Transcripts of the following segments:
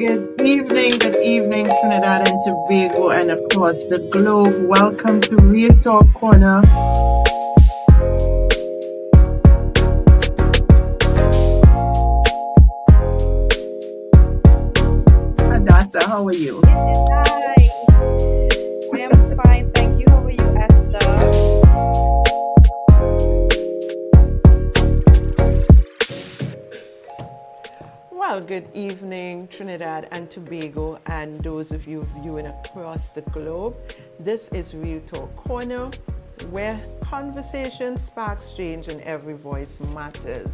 Good evening, Trinidad and Tobago, and across the globe. Welcome to Real Talk Corner. Hadassa, how are you? Hi, I am fine, thank you. How are you, Esther? Well, good evening, Trinidad and Tobago, and those of you viewing across the globe. This is Real Talk Corner, where conversation sparks change and every voice matters.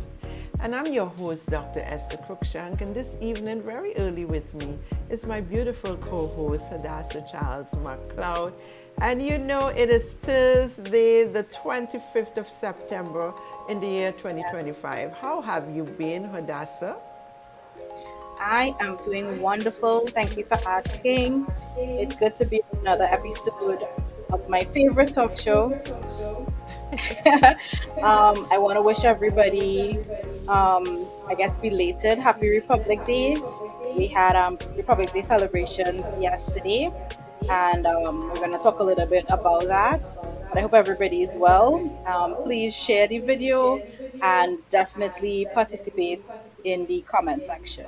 And I'm your host, Dr. Esther Cruickshank, and this evening, very early with me, is my beautiful co-host, Hadassa Charles McLeod. And you know, it is Thursday, the 25th of September in the year 2025. How have you been, Hadassa? I am doing wonderful. Thank you for asking. It's good to be on another episode of my favorite talk show. I want to wish everybody, I guess, belated Happy Republic Day. We had Republic Day celebrations yesterday, and we're going to talk a little bit about that. But I hope everybody is well. Please share the video and definitely participate in the comment section.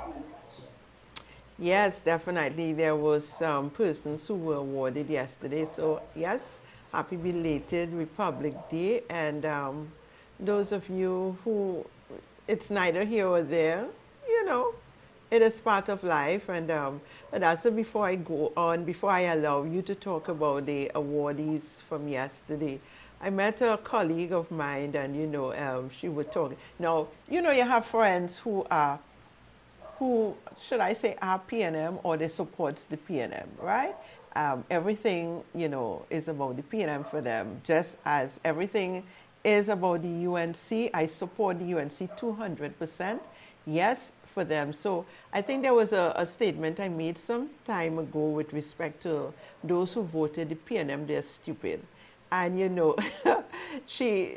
Yes, definitely. There was some persons who were awarded yesterday. So yes, happy belated Republic Day. And those of you who, it's neither here or there, you know, it is part of life. And that's before I go on, before I allow you to talk about the awardees from yesterday. I met a colleague of mine, and she was talking. Now, you have friends who, should I say, are PNM or they supports the PNM, right? Everything, is about the PNM for them, just as everything is about the UNC. I support the UNC 200%. Yes, for them. So I think there was a statement I made some time ago with respect to those who voted the PNM, they're stupid. And, she,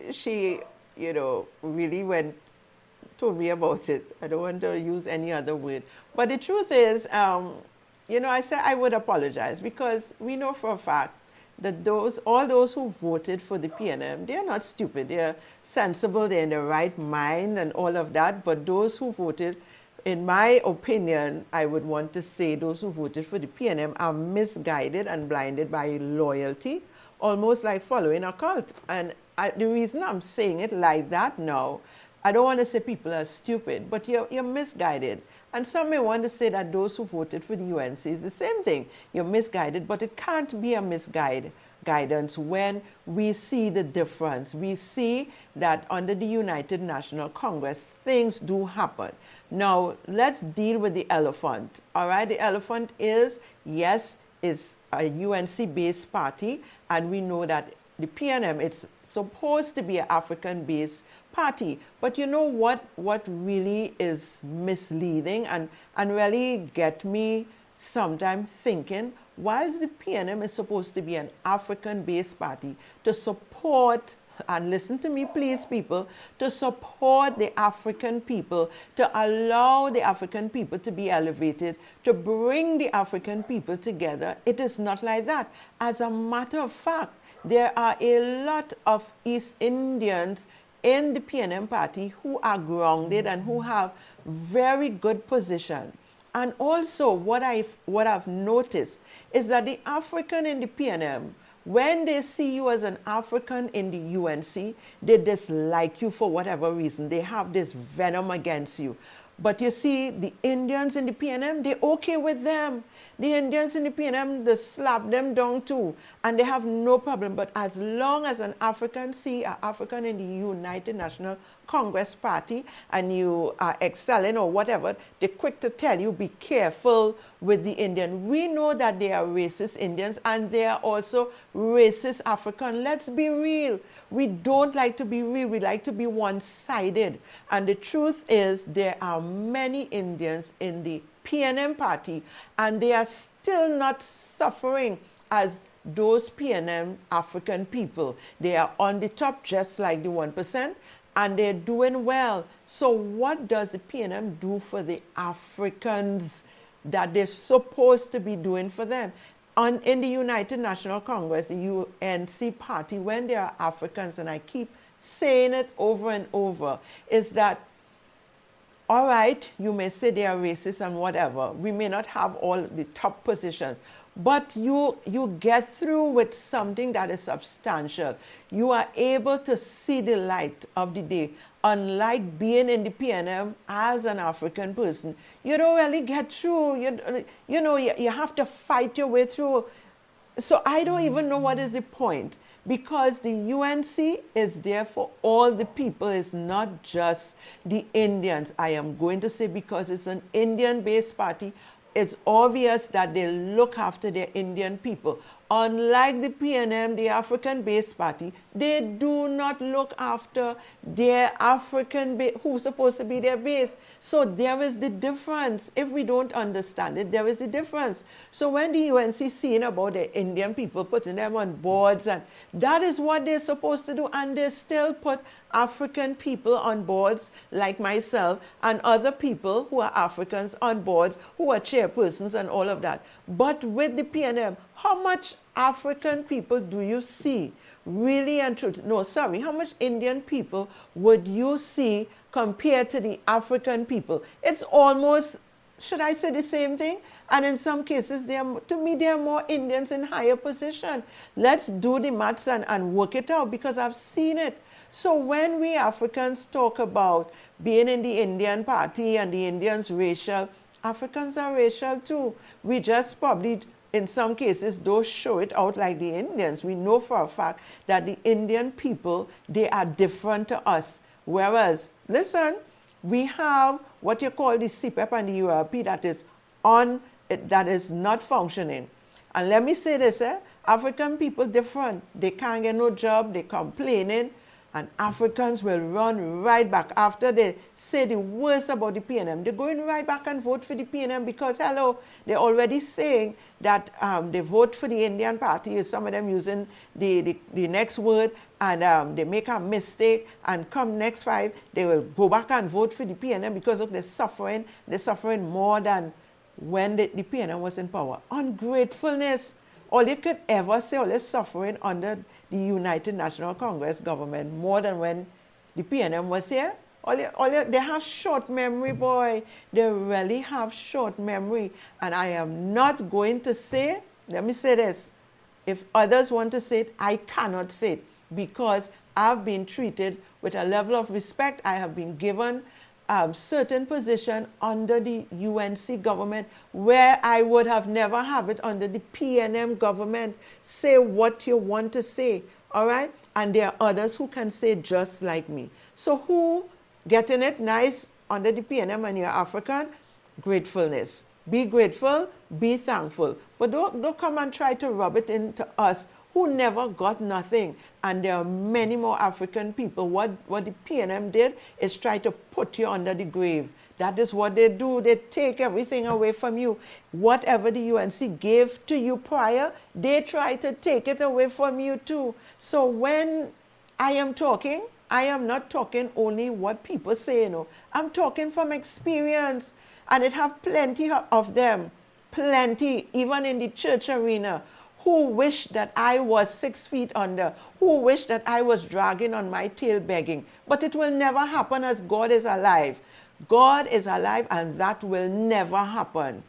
really went told me about it. I don't want to use any other word. But the truth is, I said I would apologize because we know for a fact that all those who voted for the PNM, they're not stupid. They're sensible, they're in the right mind and all of that. But those who voted, in my opinion, I would want to say those who voted for the PNM are misguided and blinded by loyalty, almost like following a cult. And the reason I'm saying it like that now, I don't want to say people are stupid, but you're misguided. And some may want to say that those who voted for the UNC is the same thing. You're misguided, but it can't be a guidance when we see the difference. We see that under the United National Congress, things do happen. Now, let's deal with the elephant. All right, the elephant is, yes, is a UNC-based party, and we know that the PNM, it's supposed to be an African-based party. But you know what really is misleading and really get me sometimes thinking, whilst the PNM is supposed to be an African-based party to support, and listen to me please people, to support the African people, to allow the African people to be elevated, to bring the African people together, it is not like that. As a matter of fact, there are a lot of East Indians in the PNM party who are grounded and who have very good position. And also what I've noticed is that the African in the PNM, when they see you as an African in the UNC, they dislike you for whatever reason. They have this venom against you. But you see, the Indians in the PNM, they're okay with them. The Indians in the PNM, they slap them down too, and they have no problem. But as long as an African see an African in the United National Congress Party and you are excelling or whatever, they're quick to tell you, be careful with the Indian. We know that they are racist Indians and they are also racist African. Let's be real. We don't like to be real. We like to be one-sided. And the truth is there are many Indians in the PNM party and they are still not suffering as those PNM African people. They are on the top just like the 1% and they're doing well. So what does the PNM do for the Africans that they're supposed to be doing for them. In the United National Congress, the UNC party, when there are Africans, and I keep saying it over and over, is that, all right, you may say they are racist and whatever. We may not have all the top positions, but you get through with something that is substantial. You are able to see the light of the day. Unlike being in the PNM as an African person, you don't really get through. You have to fight your way through. So I don't even know what is the point, because the UNC is there for all the people. It's not just the Indians. I am going to say, because it's an Indian-based party, it's obvious that they look after their Indian people. Unlike the PNM, the African-based party, they do not look after their African base, who's supposed to be their base. So there is the difference. If we don't understand it, there is the difference. So when the UNC seeing about the Indian people, putting them on boards, and that is what they're supposed to do, and they still put African people on boards like myself and other people who are Africans on boards, who are chairpersons and all of that. But with the PNM, how much African people do you see? Really and truly, no, sorry, how much Indian people would you see compared to the African people? It's almost, should I say the same thing? And in some cases, to me, there are more Indians in higher position. Let's do the maths and work it out, because I've seen it. So when we Africans talk about being in the Indian party and the Indians racial, Africans are racial too. We just probably, in some cases, don't show it out like the Indians. We know for a fact that the Indian people, they are different to us. Whereas, listen, we have what you call the CPEP and the URP that is not functioning. And let me say this, African people different. They can't get no job, they complaining, and Africans will run right back after they say the worst about the PNM. They're going right back and vote for the PNM because, hello, they're already saying that they vote for the Indian party. Some of them using the next word, and they make a mistake, and come next 5, they will go back and vote for the PNM because of the suffering. They're suffering more than when the PNM was in power. Ungratefulness. All you could ever say, all this suffering under the United National Congress government, more than when the PNM was here. They have short memory, boy. They really have short memory. And I am not going to say, let me say this, if others want to say it, I cannot say it, because I've been treated with a level of respect. I have been given certain position under the UNC government where I would have never have it under the PNM government. Say what you want to say, all right? And there are others who can say just like me. So who getting it nice under the PNM and you're African? Gratefulness. Be grateful, be thankful. But don't come and try to rub it into us who never got nothing. And there are many more African people. What the PNM did is try to put you under the grave. That is what they do. They take everything away from you. Whatever the UNC gave to you prior, they try to take it away from you too. So when I am talking, I am not talking only what people say, I'm talking from experience. And it have plenty of them, plenty, even in the church arena, who wish that I was 6 feet under, who wish that I was dragging on my tail begging. But it will never happen as God is alive. God is alive, and that will never happen,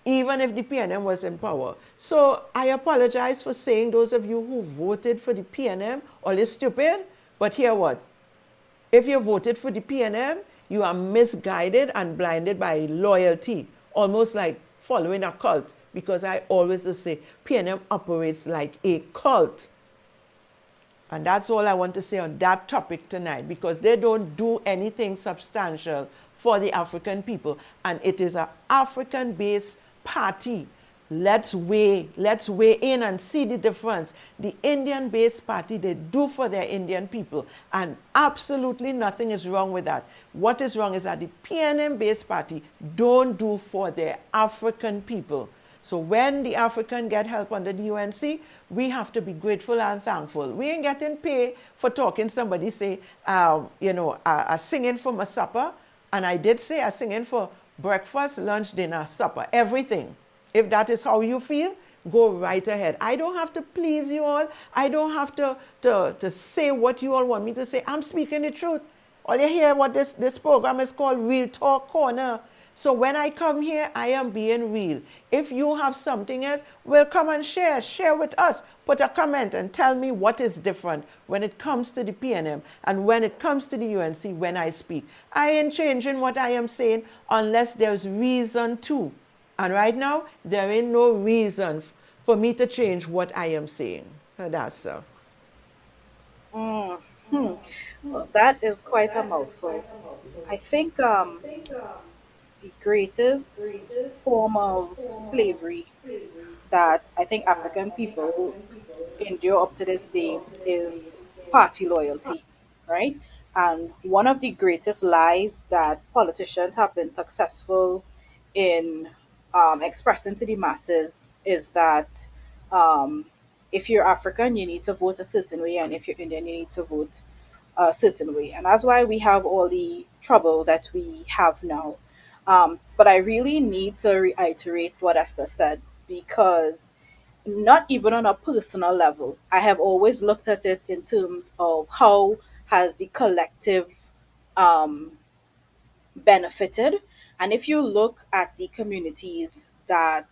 even if the PNM was in power. So I apologize for saying those of you who voted for the PNM, all is stupid, but hear what? If you voted for the PNM, you are misguided and blinded by loyalty, almost like following a cult. Because I always say PNM operates like a cult. And that's all I want to say on that topic tonight, because they don't do anything substantial for the African people. And it is an African-based party. Let's weigh in and see the difference. The Indian-based party, they do for their Indian people. And absolutely nothing is wrong with that. What is wrong is that the PNM-based party don't do for their African people. So when the African get help under the UNC, we have to be grateful and thankful. We ain't getting paid for talking. Somebody say, singing for my supper. And I did say a singing for breakfast, lunch, dinner, supper, everything. If that is how you feel, go right ahead. I don't have to please you all. I don't have to say what you all want me to say. I'm speaking the truth. All you hear what this program is called Real Talk Corner. So when I come here, I am being real. If you have something else, well, come and share. Share with us. Put a comment and tell me what is different when it comes to the PNM and when it comes to the UNC when I speak. I ain't changing what I am saying unless there's reason to. And right now, there ain't no reason for me to change what I am saying. Hadassa. Mm, hmm. Well, that is quite a mouthful. I think the greatest form of slavery that I think African people endure up to this day is party loyalty, right? And one of the greatest lies that politicians have been successful in expressing to the masses is that um, if you're African, you need to vote a certain way, and if you're Indian, you need to vote a certain way. And that's why we have all the trouble that we have now. But I really need to reiterate what Esther said because not even on a personal level. I have always looked at it in terms of how has the collective um, benefited. And if you look at the communities that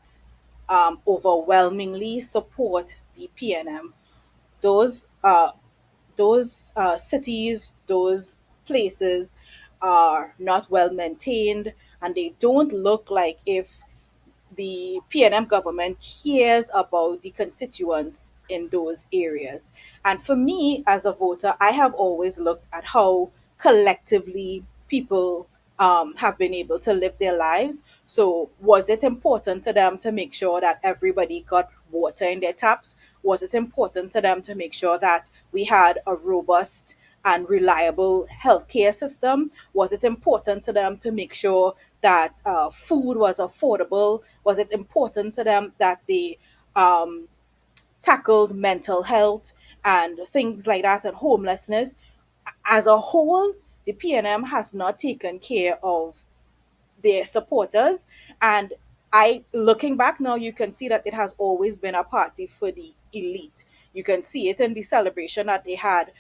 overwhelmingly support the PNM, those cities, those places are not well maintained, and they don't look like if the PNM government cares about the constituents in those areas. And for me, as a voter, I have always looked at how collectively people have been able to live their lives. So, was it important to them to make sure that everybody got water in their taps? Was it important to them to make sure that we had a robust and reliable healthcare system? Was it important to them to make sure that food was affordable? Was it important to them that they um, tackled mental health and things like that and homelessness? As a whole, the PNM has not taken care of their supporters. And I, looking back now, you can see that it has always been a party for the elite. You can see it in the celebration that they had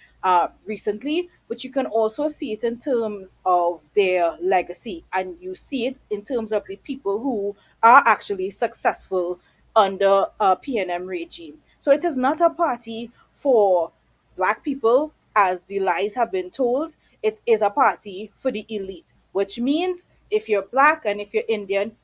recently, but you can also see it in terms of their legacy, and you see it in terms of the people who are actually successful under a PNM regime. So it is not a party for black people, as the lies have been told. It is a party for the elite, which means if you're black and if you're Indian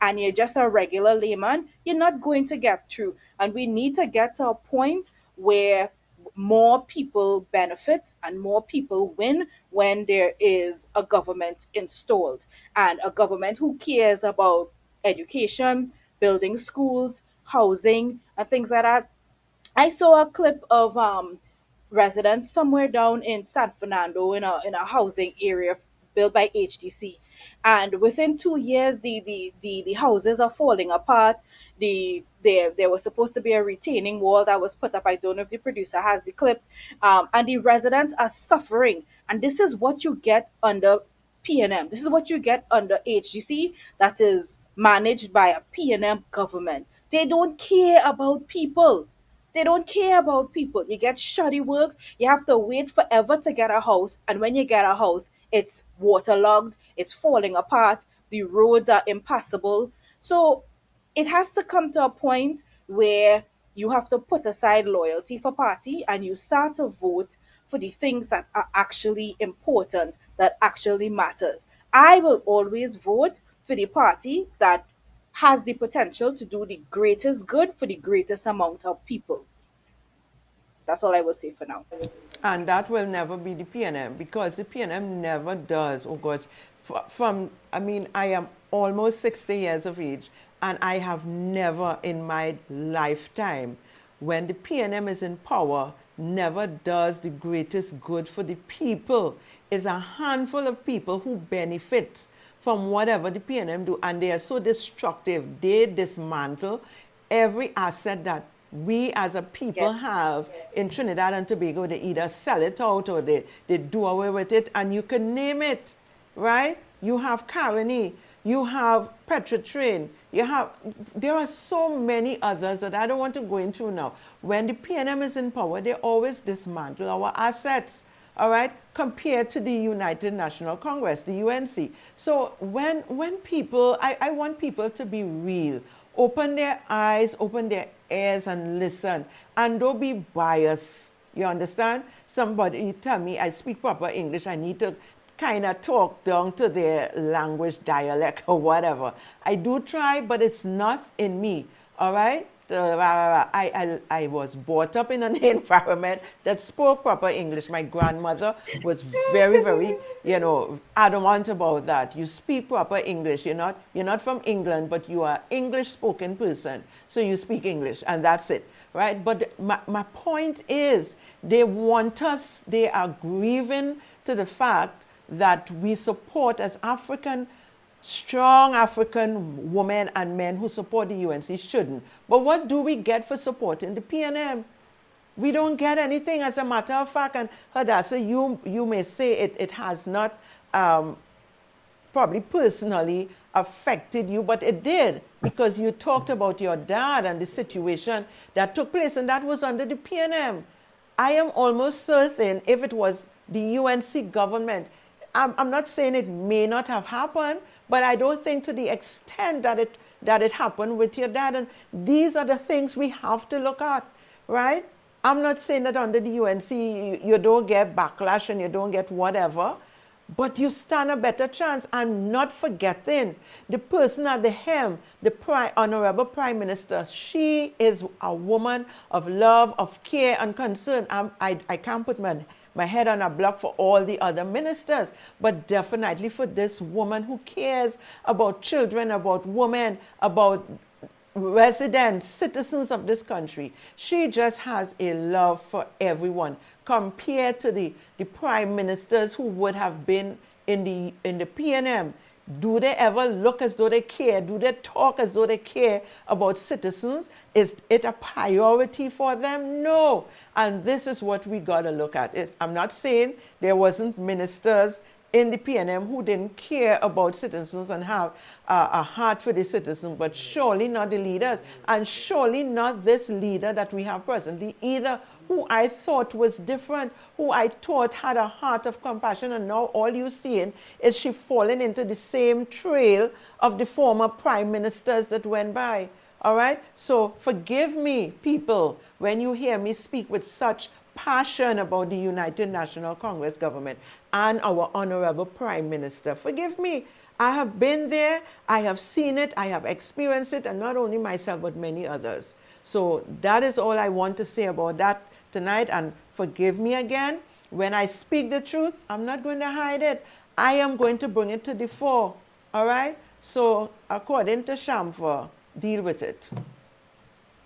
and you're just a regular layman, you're not going to get through. And we need to get to a point where more people benefit and more people win when there is a government installed, and a government who cares about education, building schools, housing, and things like that. I saw a clip of residents somewhere down in San Fernando in a housing area built by HDC. And within 2 years, the houses are falling apart. There was supposed to be a retaining wall that was put up. I don't know if the producer has the clip. And the residents are suffering. And this is what you get under PNM. This is what you get under HGC that is managed by a PNM government. They don't care about people. They don't care about people. You get shoddy work, you have to wait forever to get a house. And when you get a house, it's waterlogged, it's falling apart, the roads are impassable. So it has to come to a point where you have to put aside loyalty for party and you start to vote for the things that are actually important, that actually matters. I will always vote for the party that has the potential to do the greatest good for the greatest amount of people. That's all I would say for now. And that will never be the PNM because the PNM never does. Oh gosh, I mean, I am almost 60 years of age and I have never in my lifetime, when the PNM is in power, never does the greatest good for the people. It's a handful of people who benefit from whatever the PNM do, and they are so destructive. They dismantle every asset that we as a people Yes. have in Trinidad and Tobago. They either sell it out or they do away with it, and you can name it, right? You have Caroni. You have Petrotrain. You have, there are so many others that I don't want to go into now. When the PNM is in power, they always dismantle our assets, all right, compared to the United National Congress, the UNC. So when people, I want people to be real, open their eyes, open their ears and listen, and don't be biased. You understand? Somebody tell me I speak proper English, I need to kind of talk down to their language, dialect, or whatever. I do try, but it's not in me. All right? I was brought up in an environment that spoke proper English. My grandmother was very, very, adamant about that. You speak proper English. You're not from England, but you are English spoken person. So you speak English, and that's it. Right? But my point is, they want us, they are grieving to the fact that we support as African, strong African women and men who support the UNC shouldn't. But what do we get for supporting the PNM? We don't get anything, as a matter of fact. And Hadassa, you may say it has not probably personally affected you, but it did, because you talked about your dad and the situation that took place, and that was under the PNM. I am almost certain if it was the UNC government, I'm not saying it may not have happened, but I don't think to the extent that it happened with your dad. And these are the things we have to look at, right? I'm not saying that under the UNC you don't get backlash and you don't get whatever, but you stand a better chance. I'm not forgetting the person at the helm, the Honorable Prime Minister. She is a woman of love, of care and concern. I can't put my head on a block for all the other ministers, but definitely for this woman who cares about children, about women, about residents, citizens of this country. She just has a love for everyone compared to the prime ministers who would have been in the PNM. Do they ever look as though they care? Do they talk as though they care about citizens? Is it a priority for them? No. And this is what we got to look at. I'm not saying there wasn't ministers in the PNM who didn't care about citizens and have a heart for the citizens, but surely not the leaders, and surely not this leader that we have presently either, who I thought was different, who I thought had a heart of compassion, and now all you're seeing is she falling into the same trail of the former prime ministers that went by. All right? So forgive me, people, when you hear me speak with such passion about the United National Congress government and our Honorable Prime Minister. Forgive me. I have been there, I have seen it, I have experienced it, and not only myself, but many others. So that is all I want to say about that tonight, and forgive me again. When I speak the truth, I'm not going to hide it. I am going to bring it to the fore. All right? So according to Shamfa, deal with it.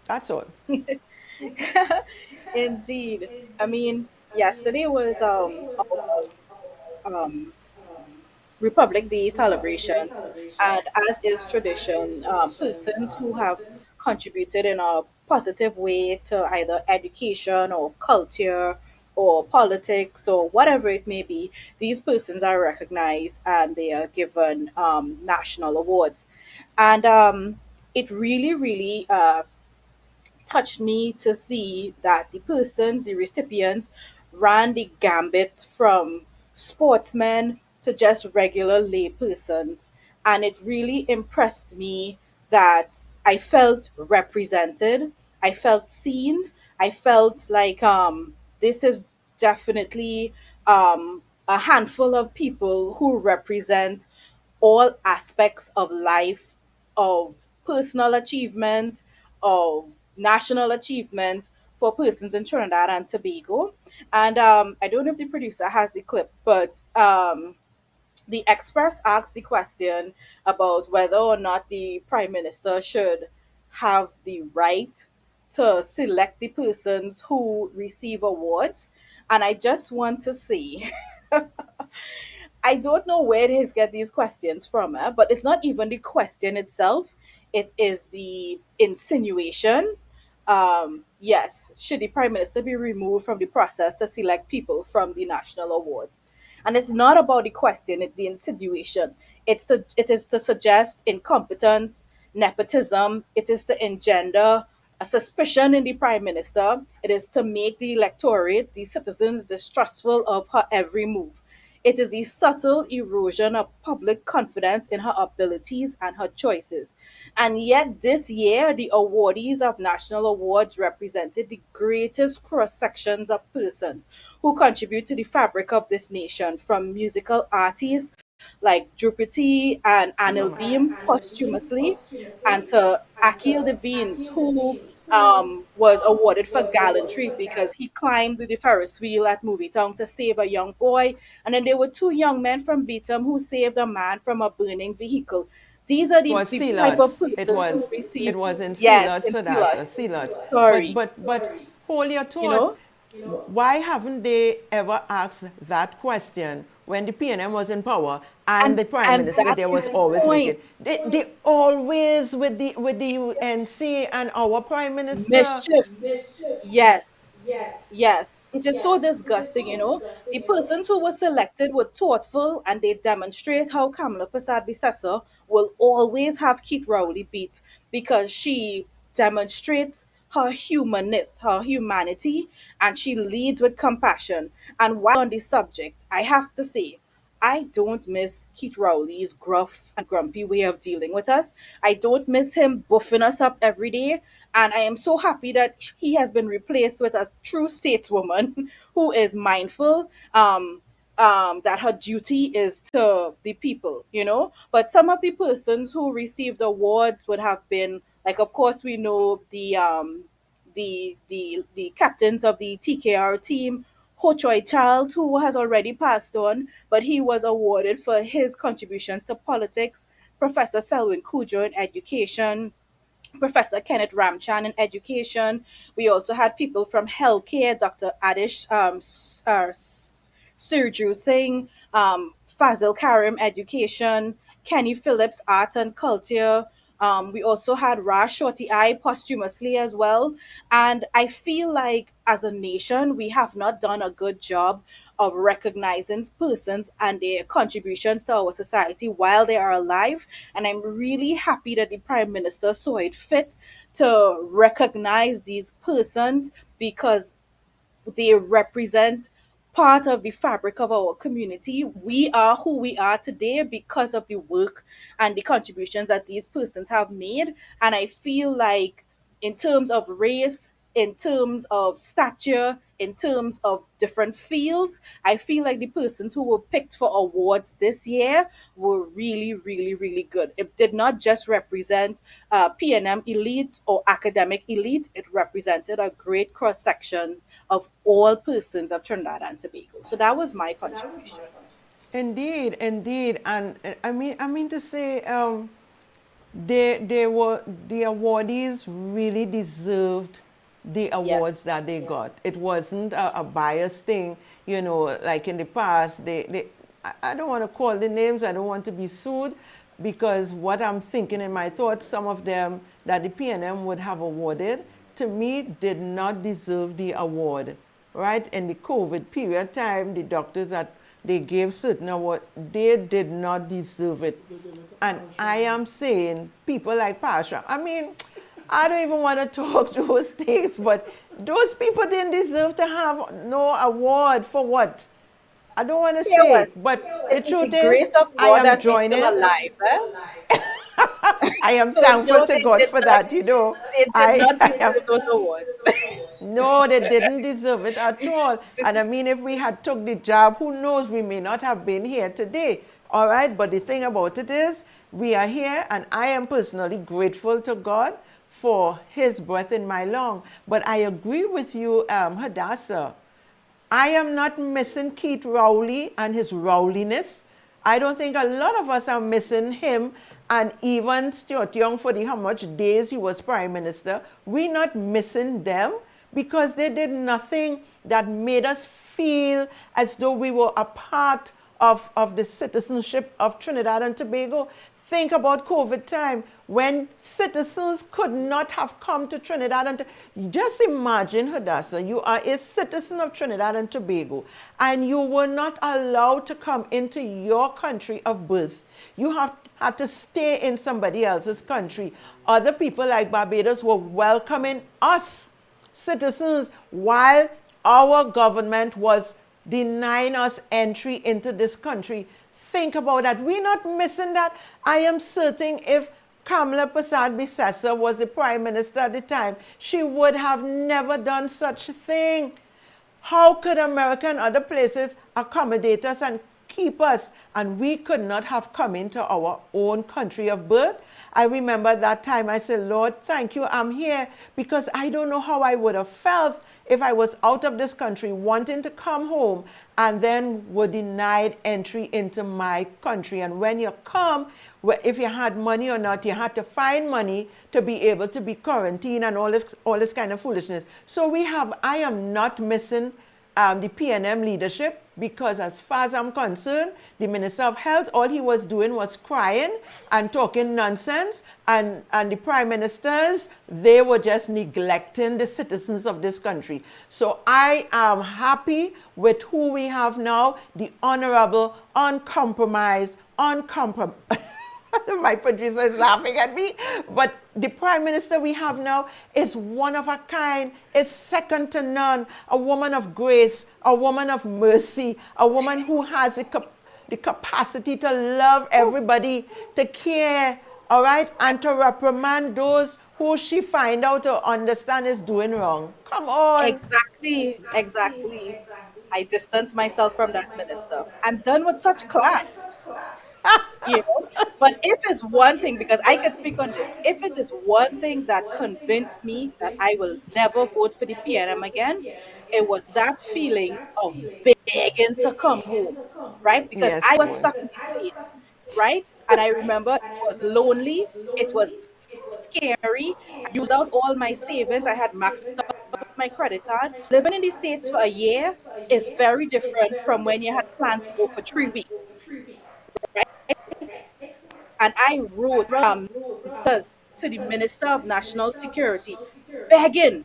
That's all. Indeed. I mean, yesterday was um Republic Day celebrations, and as is tradition, persons who have contributed in a positive way to either education or culture or politics or whatever it may be, these persons are recognized and they are given national awards. And it really, really touched me to see that the persons, the recipients, ran the gambit from sportsmen to just regular lay persons. And it really impressed me that I felt represented, I felt seen, I felt like this is definitely a handful of people who represent all aspects of life, of personal achievement, of national achievement for persons in Trinidad and Tobago. And I don't know if the producer has the clip, but the Express asked the question about whether or not the Prime Minister should have the right to select the persons who receive awards. And I just want to say I don't know where he's get these questions from, but it's not even the question itself. It is the insinuation. Yes, should the prime minister be removed from the process to select people from the national awards? And it's not about the question, it's the insinuation. It is to suggest incompetence, nepotism, it is to engender a suspicion in the prime minister, it is to make the electorate, the citizens, distrustful of her every move. It is the subtle erosion of public confidence in her abilities and her choices. And yet, this year, the awardees of national awards represented the greatest cross sections of persons who contribute to the fabric of this nation, from musical artists like Drupati and Anil Beam posthumously, and to Akil Devines, who was awarded for gallantry because he climbed the Ferris wheel at Movietown to save a young boy. And then there were two young men from Beetham who saved a man from a burning vehicle. These are It was the type of Sealots. persons who It receive, was in yes, Sealots, in Hadassa, Silat. Sealots. Sorry, But hold your you thought. know? Why haven't they ever asked that question when the PNM was in power and the prime And minister that there is was the always making? point. They always with the UNC and our prime minister. Mischief. Yes. Yes, it is so disgusting, you know. The persons who were selected were thoughtful and they demonstrate how Kamala Prasad Bissessa will always have Keith Rowley beat because she demonstrates her humanness, her humanity, and she leads with compassion. And while on the subject, I have to say, I don't miss Keith Rowley's gruff and grumpy way of dealing with us. I don't miss him buffing us up every day. And I am so happy that he has been replaced with a true stateswoman who is mindful that her duty is to the people, you know. But some of the persons who received awards would have been, like, of course, we know the captains of the TKR team, Ho Choi Child, who has already passed on, but he was awarded for his contributions to politics. Professor Selwyn Cujo in education, Professor Kenneth Ramchan in education. We also had people from healthcare, Dr. Adish Surju Singh, Fazil Karim, education, Kenny Phillips, art and culture. We also had Raj Shorty I posthumously as well. And I feel like as a nation, we have not done a good job of recognizing persons and their contributions to our society while they are alive. And I'm really happy that the Prime Minister saw it fit to recognize these persons because they represent part of the fabric of our community. We are who we are today because of the work and the contributions that these persons have made. And I feel like, in terms of race, in terms of stature, in terms of different fields, I feel like the persons who were picked for awards this year were really, really, really good. It did not just represent PNM elite or academic elite, it represented a great cross section of all persons of Trinidad and Tobago. So that was my contribution. Indeed, indeed, and I mean to say, they were the awardees really deserved the awards Yes. that they got. It wasn't a biased thing, like in the past. I don't want to call the names. I don't want to be sued, because what I'm thinking in my thoughts, some of them that the PNM would have awarded, to me, did not deserve the award. Right? In the COVID period time, the doctors that they gave certain award, they did not deserve it. And I am saying people like Pasha, I mean, I don't even want to talk those things, but those people didn't deserve to have no award for what? I don't want to Hear say what? it, but the It is the truth is, grace of I God am that we're still joining. alive. Eh? I am So thankful no, to God for that, they did not I am. deserve those awards. No, they didn't deserve it at all. And I mean, if we had took the job, who knows, we may not have been here today. All right, but the thing about it is, we are here, and I am personally grateful to God for his breath in my lung. But I agree with you, Hadassa. I am not missing Keith Rowley and his rowliness. I don't think a lot of us are missing him, and even Stuart Young, for the how much days he was prime minister. We're not missing them because they did nothing that made us feel as though we were a part of the citizenship of Trinidad and Tobago. Think about COVID time when citizens could not have come to Trinidad and just imagine, Hadassa, you are a citizen of Trinidad and Tobago and you were not allowed to come into your country of birth. You have had to stay in somebody else's country. Other people like Barbados were welcoming us citizens while our government was denying us entry into this country. Think about that. We're not missing that. I am certain if Kamala Persad-Bissessar was the prime minister at the time, she would have never done such a thing. How could America and other places accommodate us and keep us, and we could not have come into our own country of birth? I remember that time I said, Lord, thank you, I'm here, because I don't know how I would have felt if I was out of this country wanting to come home and then were denied entry into my country. And when you come, if you had money or not, you had to find money to be able to be quarantined and all this kind of foolishness. So I am not missing the PNM leadership, because as far as I'm concerned, the Minister of Health, all he was doing was crying and talking nonsense, and the prime ministers, they were just neglecting the citizens of this country. So I am happy with who we have now, the honorable, uncompromised, my producer is laughing at me, but the prime minister we have now is one of a kind, is second to none, a woman of grace, a woman of mercy, a woman who has the capacity to love everybody, to care, all right, and to reprimand those who she find out or understand is doing wrong. Come on. Exactly, exactly. I distance myself from that minister. I'm done with such class. You know, but if it's one thing, because I can speak on this, if it is one thing that convinced me that I will never vote for the PNM again, it was that feeling of begging to come home, right? Because Yes, I was boy. stuck in the States, right? And I remember it was lonely, it was scary. I used out all my savings, I had maxed out my credit card. Living in the States for a year is very different from when you had planned to go for 3 weeks. And I wrote letters to the Minister of National Security begging,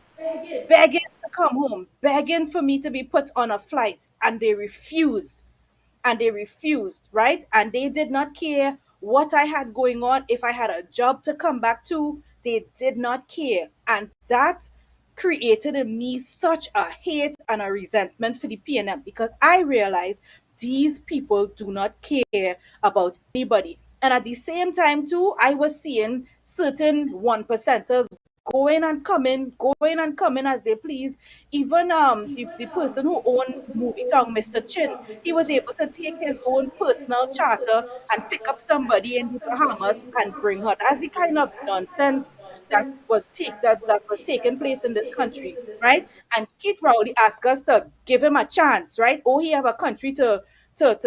begging to come home, begging for me to be put on a flight, and they refused. And they refused, right? And they did not care what I had going on. If I had a job to come back to, they did not care. And that created in me such a hate and a resentment for the PNM, because I realized these people do not care about anybody. And at the same time, too, I was seeing certain one percenters going and coming as they please. Even the person who owned Movie Town, Mr. Chin, he was able to take his own personal charter and pick up somebody in the Bahamas and bring her. That's the kind of nonsense that was taking place in this country, right? And Keith Rowley asked us to give him a chance, right? Oh, he have a country to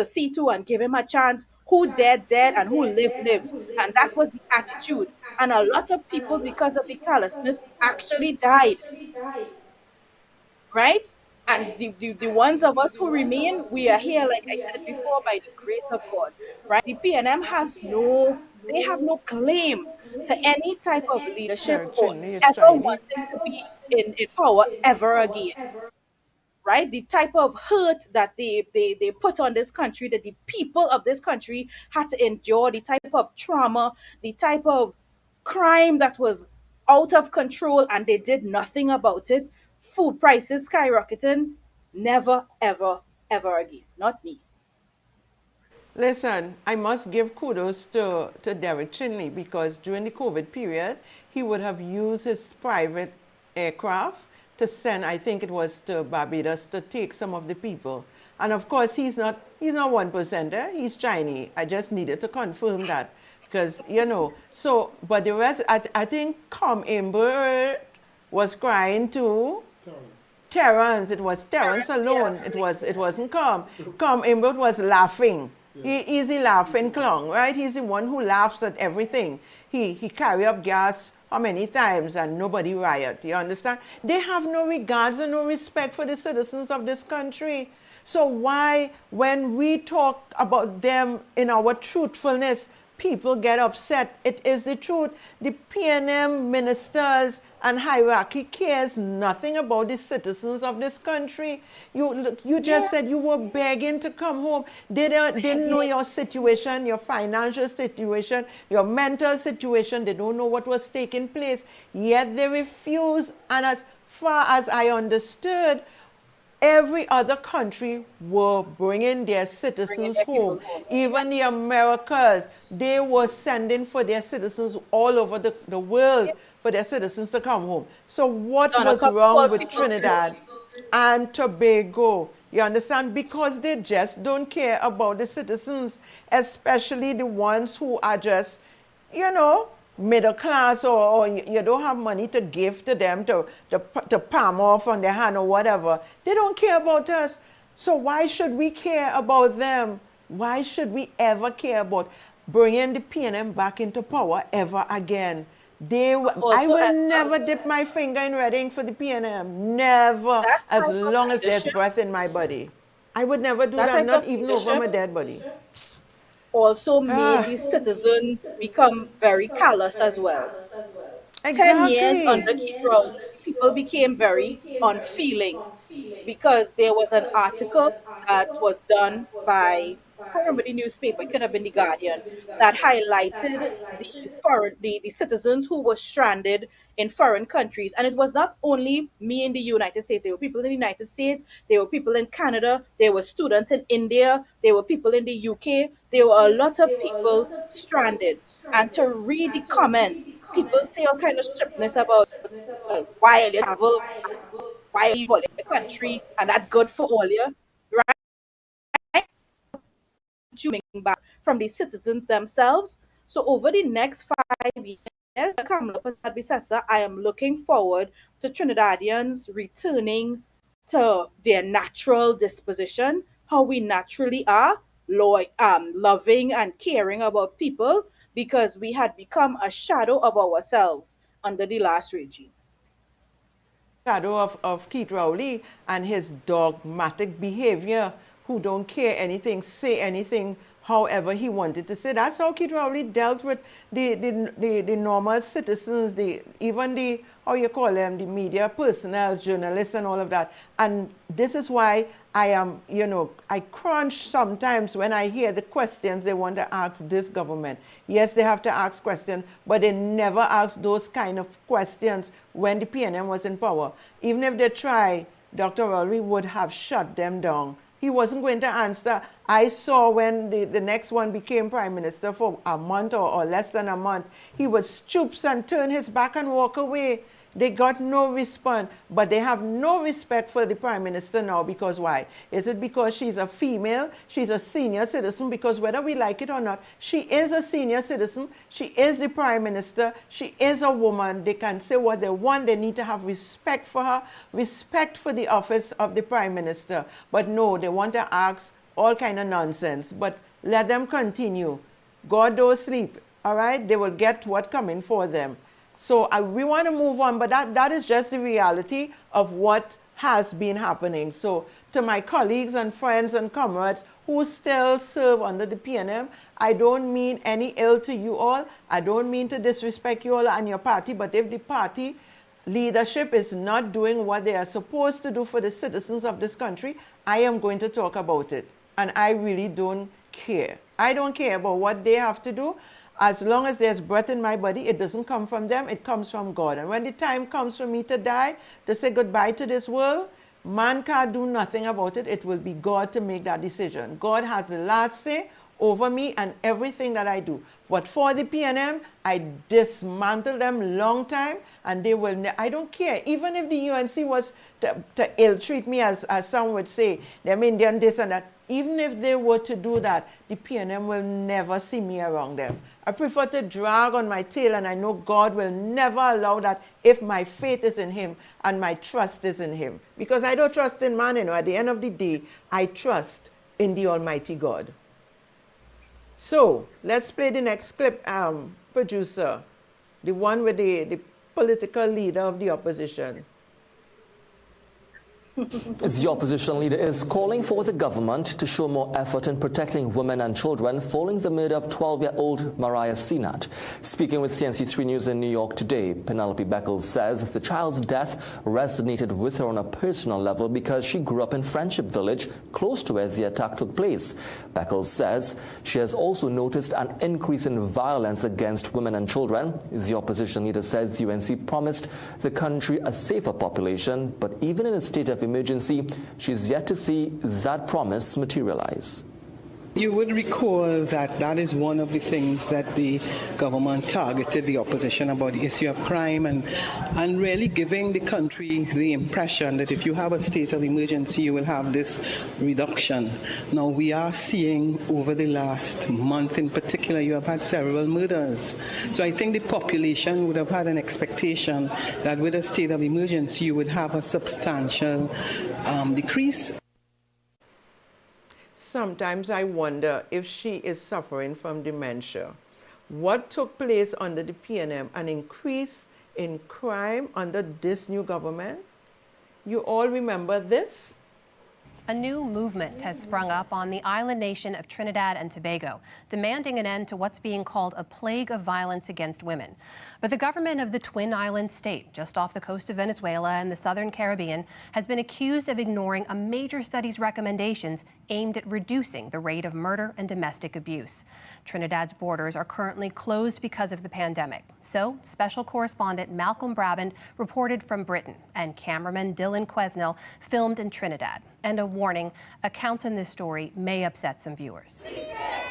see to and give him a chance. Who dead, dead, and who live, live. And that was the attitude. And a lot of people, because of the callousness, actually died, right? And the ones of us who remain, we are here, like I said before, by the grace of God, right? The PNM they have no claim to any type of leadership or Trinity is ever Trinity. wanting to be in power ever again, right? The type of hurt that they put on this country, that the people of this country had to endure, the type of trauma, the type of crime that was out of control, and they did nothing about it. Food prices skyrocketing. Never, ever, ever again. Not me. Listen, I must give kudos to Derek Chinley, because during the COVID period, he would have used his private aircraft to send, I think it was to Barbados, to take some of the people. And of course, he's not 1%er, he's Chinese. I just needed to confirm that. Because, so, but the rest, I think Amber was crying too. Terrence, it was Terrence alone. It wasn't Com. Imbert was laughing. He's the laughing clown, right? He's the one who laughs at everything. He carry up gas how many times and nobody riot. You understand? They have no regards and no respect for the citizens of this country. So why, when we talk about them in our truthfulness, people get upset? It is the truth. The PNM ministers and hierarchy cares nothing about the citizens of this country. You just Yeah, said you were begging to come home. They didn't know begging. your situation, your financial situation, your mental situation. They don't know what was taking place. Yet they refuse. And as far as I understood, every other country were bringing their Bringing citizens their home. people home. Yeah. Even the Americas, they were sending for their citizens all over the world Yeah. for their citizens to come home. So what Done a was couple wrong of with people through. Trinidad and Tobago? You understand? Because they just don't care about the citizens, especially the ones who are just, you know, middle class, or you don't have money to give to them to palm off on their hand or whatever. They don't care about us. So why should we care about them? Why should we ever care about bringing the PNM back into power ever again? I Also, will Esther, never dip my finger in red ink for the PNM. Never, that as type of long as there's leadership, breath in my body. I would never do that that, type not of even over leadership my dead body. also made Ah, the citizens become very callous as well. 10 years exactly. under Keith Rowley, people became very unfeeling because there was an article that was done by, I can't remember the newspaper, it could have been the Guardian, that highlighted the citizens who were stranded in foreign countries. And it was not only me in the United States, there were people in the United States, there were people in Canada, there were students in India, there were people in the UK, there were a lot of people stranded. And to read the comments, people say all kind of strictness about, well, why you travel, why you all in the country, and that good for all you, right? Coming back from the citizens themselves. So over the next 5 years, Kamala Prasad Bisesa, I am looking forward to Trinidadians returning to their natural disposition, how we naturally are, loving and caring about people, because we had become a shadow of ourselves under the last regime. Shadow of Keith Rowley and his dogmatic behavior, who don't care anything, say anything however he wanted to say. That's how Keith Rowley dealt with the normal citizens, even the, how you call them, the media personnel, journalists and all of that. And this is why I am, I crunch sometimes when I hear the questions they want to ask this government. Yes, they have to ask questions, but they never ask those kind of questions when the PNM was in power. Even if they try, Dr. Rowley would have shut them down. He wasn't going to answer. I saw when the next one became prime minister for a month or less than a month, he would stoop and turn his back and walk away. They got no response, but they have no respect for the prime minister now. Because why? Is it because she's a female? She's a senior citizen? Because whether we like it or not, she is a senior citizen. She is the prime minister. She is a woman. They can say what they want. They need to have respect for her, respect for the office of the prime minister. But no, they want to ask all kind of nonsense. But let them continue. God don't sleep. All right? They will get what coming for them. So we want to move on, but that is just the reality of what has been happening. So to my colleagues and friends and comrades who still serve under the PNM, I don't mean any ill to you all. I don't mean to disrespect you all and your party, but if the party leadership is not doing what they are supposed to do for the citizens of this country, I am going to talk about it. And I really don't care. I don't care about what they have to do. As long as there's breath in my body, it doesn't come from them, it comes from God. And when the time comes for me to die, to say goodbye to this world, man can't do nothing about it. It will be God to make that decision. God has the last say over me and everything that I do. But for the PNM, I dismantle them long time, and they will, I don't care. Even if the UNC was to ill-treat me, as some would say, them Indian this and that, even if they were to do that, the PNM will never see me around them. I prefer to drag on my tail, and I know God will never allow that if my faith is in him and my trust is in him. Because I don't trust in man, at the end of the day, I trust in the Almighty God. So let's play the next clip, producer, the one with the political leader of the opposition. The opposition leader is calling for the government to show more effort in protecting women and children following the murder of 12-year-old Mariah Sinat. Speaking with CNC3 News in New York today, Penelope Beckles says the child's death resonated with her on a personal level because she grew up in Friendship Village, close to where the attack took place. Beckles says she has also noticed an increase in violence against women and children. The opposition leader said the UNC promised the country a safer population, but even in a state of emergency, she's yet to see that promise materialize. You would recall that that is one of the things that the government targeted the opposition about, the issue of crime, and really giving the country the impression that if you have a state of emergency, you will have this reduction. Now, we are seeing over the last month in particular, you have had several murders. So I think the population would have had an expectation that with a state of emergency, you would have a substantial decrease. Sometimes I wonder if she is suffering from dementia. What took place under the PNM, an increase in crime under this new government? You all remember this? A new movement has sprung up on the island nation of Trinidad and Tobago, demanding an end to what's being called a plague of violence against women. But the government of the Twin Island state, just off the coast of Venezuela and the southern Caribbean, has been accused of ignoring a major study's recommendations aimed at reducing the rate of murder and domestic abuse. Trinidad's borders are currently closed because of the pandemic. So, special correspondent Malcolm Brabant reported from Britain, and cameraman Dylan Quesnel filmed in Trinidad. And a warning, accounts in this story may upset some viewers.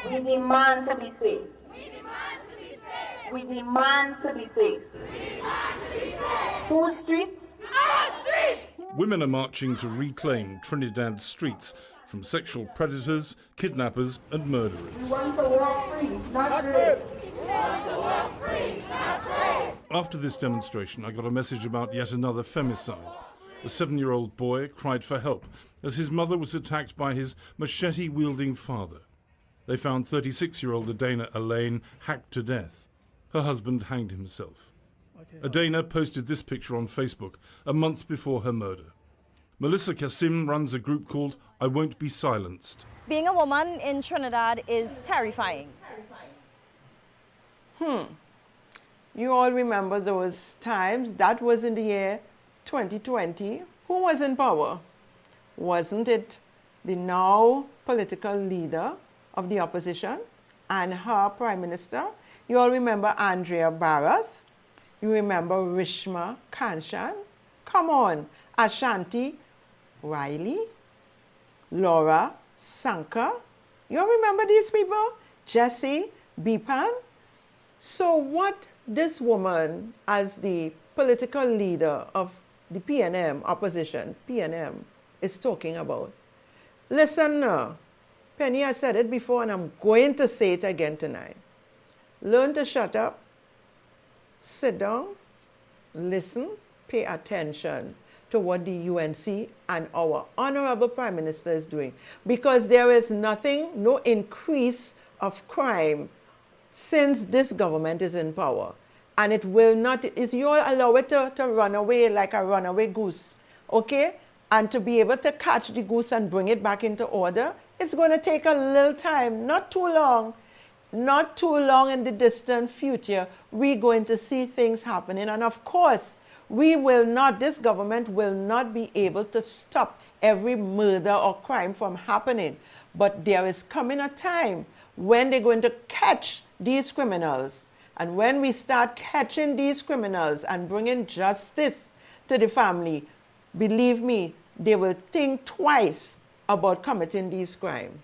We demand to be safe. We demand to be safe. We demand to be safe. We demand to be safe. Whose streets? Our streets! Women are marching to reclaim Trinidad's streets from sexual predators, kidnappers and murderers. We want to walk free, not free. We want to walk free, not free. After this demonstration, I got a message about yet another femicide. A 7-year-old boy cried for help as his mother was attacked by his machete-wielding father. They found 36-year-old Adana Elaine hacked to death. Her husband hanged himself. Adana posted this picture on Facebook a month before her murder. Melissa Kasim runs a group called I Won't Be Silenced. Being a woman in Trinidad is terrifying. You all remember those times? That was in the year 2020. Who was in power? Wasn't it the now political leader of the opposition and her prime minister? You all remember Andrea Barath? You remember Rishma Kanshan? Come on, Ashanti Riley, Laura Sanka. You all remember these people? Jessie Bipan. So what this woman, as the political leader of the PNM, opposition, PNM, is talking about. Listen now. Penny, I said it before and I'm going to say it again tonight. Learn to shut up, sit down, listen, pay attention to what the UNC and our Honorable Prime Minister is doing. Because there is nothing, no increase of crime since this government is in power. And it will not, is you allow it to run away like a runaway goose, okay? And to be able to catch the goose and bring it back into order, it's going to take a little time, not too long. Not too long in the distant future, we're going to see things happening. And of course, we will not, this government will not be able to stop every murder or crime from happening. But there is coming a time when they're going to catch these criminals. And when we start catching these criminals and bringing justice to the family, believe me, they will think twice about committing these crimes.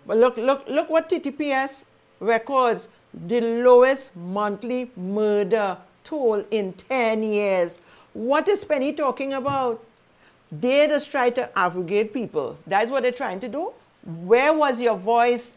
But look what TTPS records, the lowest monthly murder toll in 10 years. What is Penny talking about? They just try to aggregate people. That's what they're trying to do. Where was your voice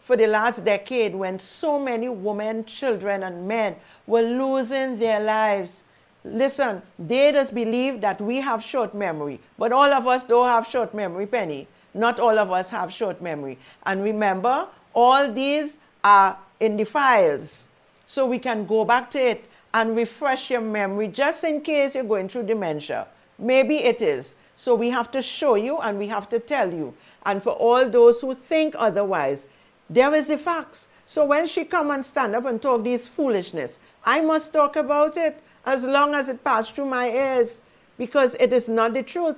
for the last decade when so many women, children, and men were losing their lives? Listen, they just believe that we have short memory, but all of us don't have short memory, Penny. Not all of us have short memory. And remember, all these are in the files. So we can go back to it and refresh your memory just in case you're going through dementia. Maybe it is. So we have to show you and we have to tell you. And for all those who think otherwise, there is the facts. So when she come and stand up and talk these foolishness, I must talk about it as long as it passed through my ears, because it is not the truth.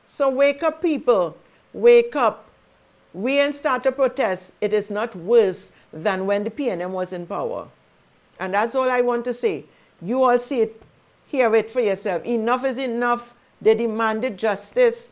So wake up, people. Wake up. We ain't start to protest. It is not worse than when the PNM was in power. And that's all I want to say. You all see it, hear it for yourself. Enough is enough. They demanded justice.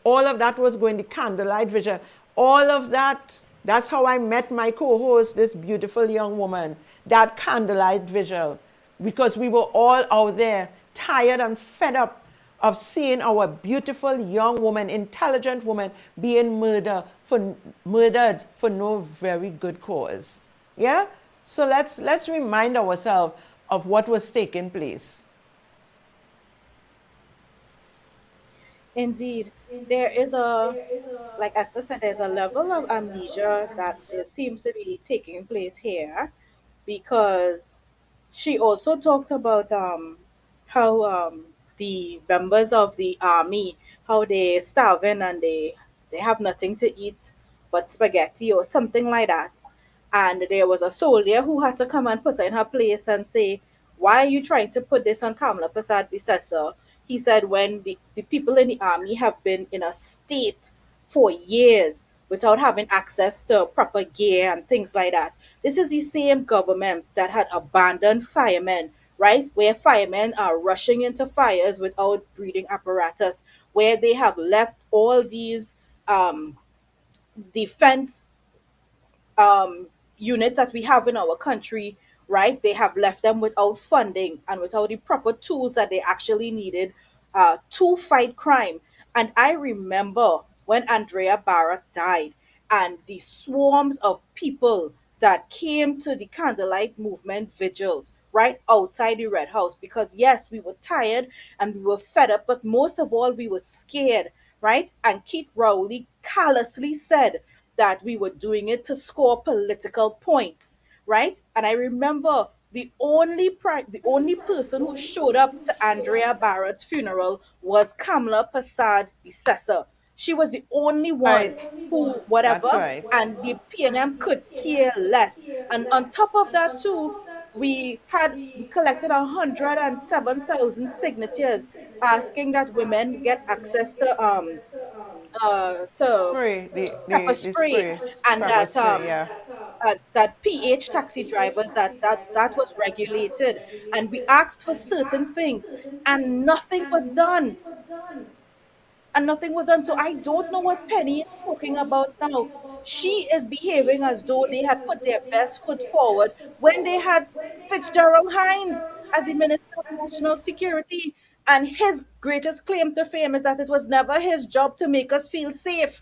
All of that was going to candlelight vision. All of that. That's how I met my co-host, this beautiful young woman. That candlelight vigil. Because we were all out there tired and fed up of seeing our beautiful young woman, intelligent woman, being murdered for no very good cause. Yeah? So let's remind ourselves of what was taking place. Indeed, there is like Esther said, there's a level of amnesia that seems to be taking place here, because she also talked about how the members of the army, how they're starving and they have nothing to eat but spaghetti or something like that. And there was a soldier who had to come and put her in her place and say, "Why are you trying to put this on Kamala Prasad Bisesa?" He said, when the people in the army have been in a state for years without having access to proper gear and things like that. This is the same government that had abandoned firemen, right? Where firemen are rushing into fires without breathing apparatus, where they have left all these defense units that we have in our country, right? They have left them without funding and without the proper tools that they actually needed to fight crime. And I remember when Andrea Barrett died and the swarms of people that came to the candlelight movement vigils right outside the Red House, because yes, we were tired and we were fed up, but most of all, we were scared, right? And Keith Rowley callously said that we were doing it to score political points, right? And I remember the only person who showed up to Andrea Barrett's funeral was Kamala Prasad Bisesa. She was the only one Right. who That's whatever, right. and the PNM could care less. And on top of that too, we collected 107,000 signatures asking that women get access to Spray, pepper the spray, spray, and pepper that spray, yeah. that PH taxi drivers that was regulated, and we asked for certain things, and nothing was done. And nothing was done. So I don't know what Penny is talking about now. She is behaving as though they had put their best foot forward when they had Fitzgerald Hines as the Minister of National Security. And his greatest claim to fame is that it was never his job to make us feel safe.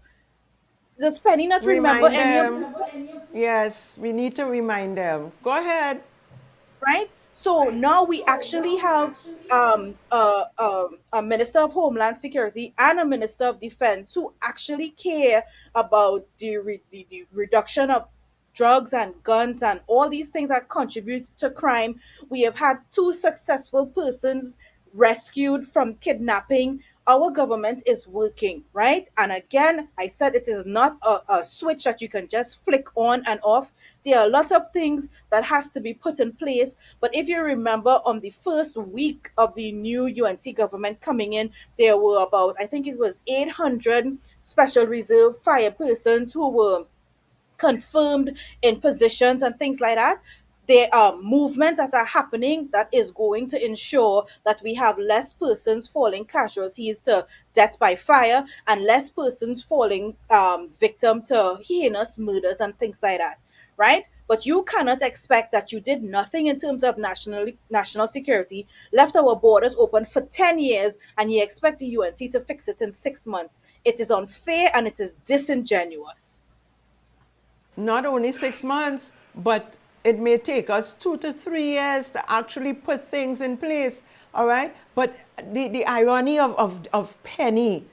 Does Penny not remember Remind any of them. this? Yes, we need to remind them. Go ahead. Right? So now we actually have a Minister of Homeland Security and a Minister of Defense who actually care about the reduction of drugs and guns and all these things that contribute to crime. We have had two successful persons rescued from kidnapping. Our government is working, right? And again, I said it is not a switch that you can just flick on and off. There are a lot of things that has to be put in place. But if you remember, on the first week of the new UNC government coming in, there were about, I think it was 800 special reserve fire persons who were confirmed in positions and things like that. There are movements that are happening that is going to ensure that we have less persons falling casualties to death by fire and less persons falling victim to heinous murders and things like that, right? But you cannot expect that you did nothing in terms of national security, left our borders open for 10 years, and you expect the UNC to fix it in 6 months. It is unfair and it is disingenuous. Not only 6 months, but it may take us 2 to 3 years to actually put things in place. All right. But the irony of Penny,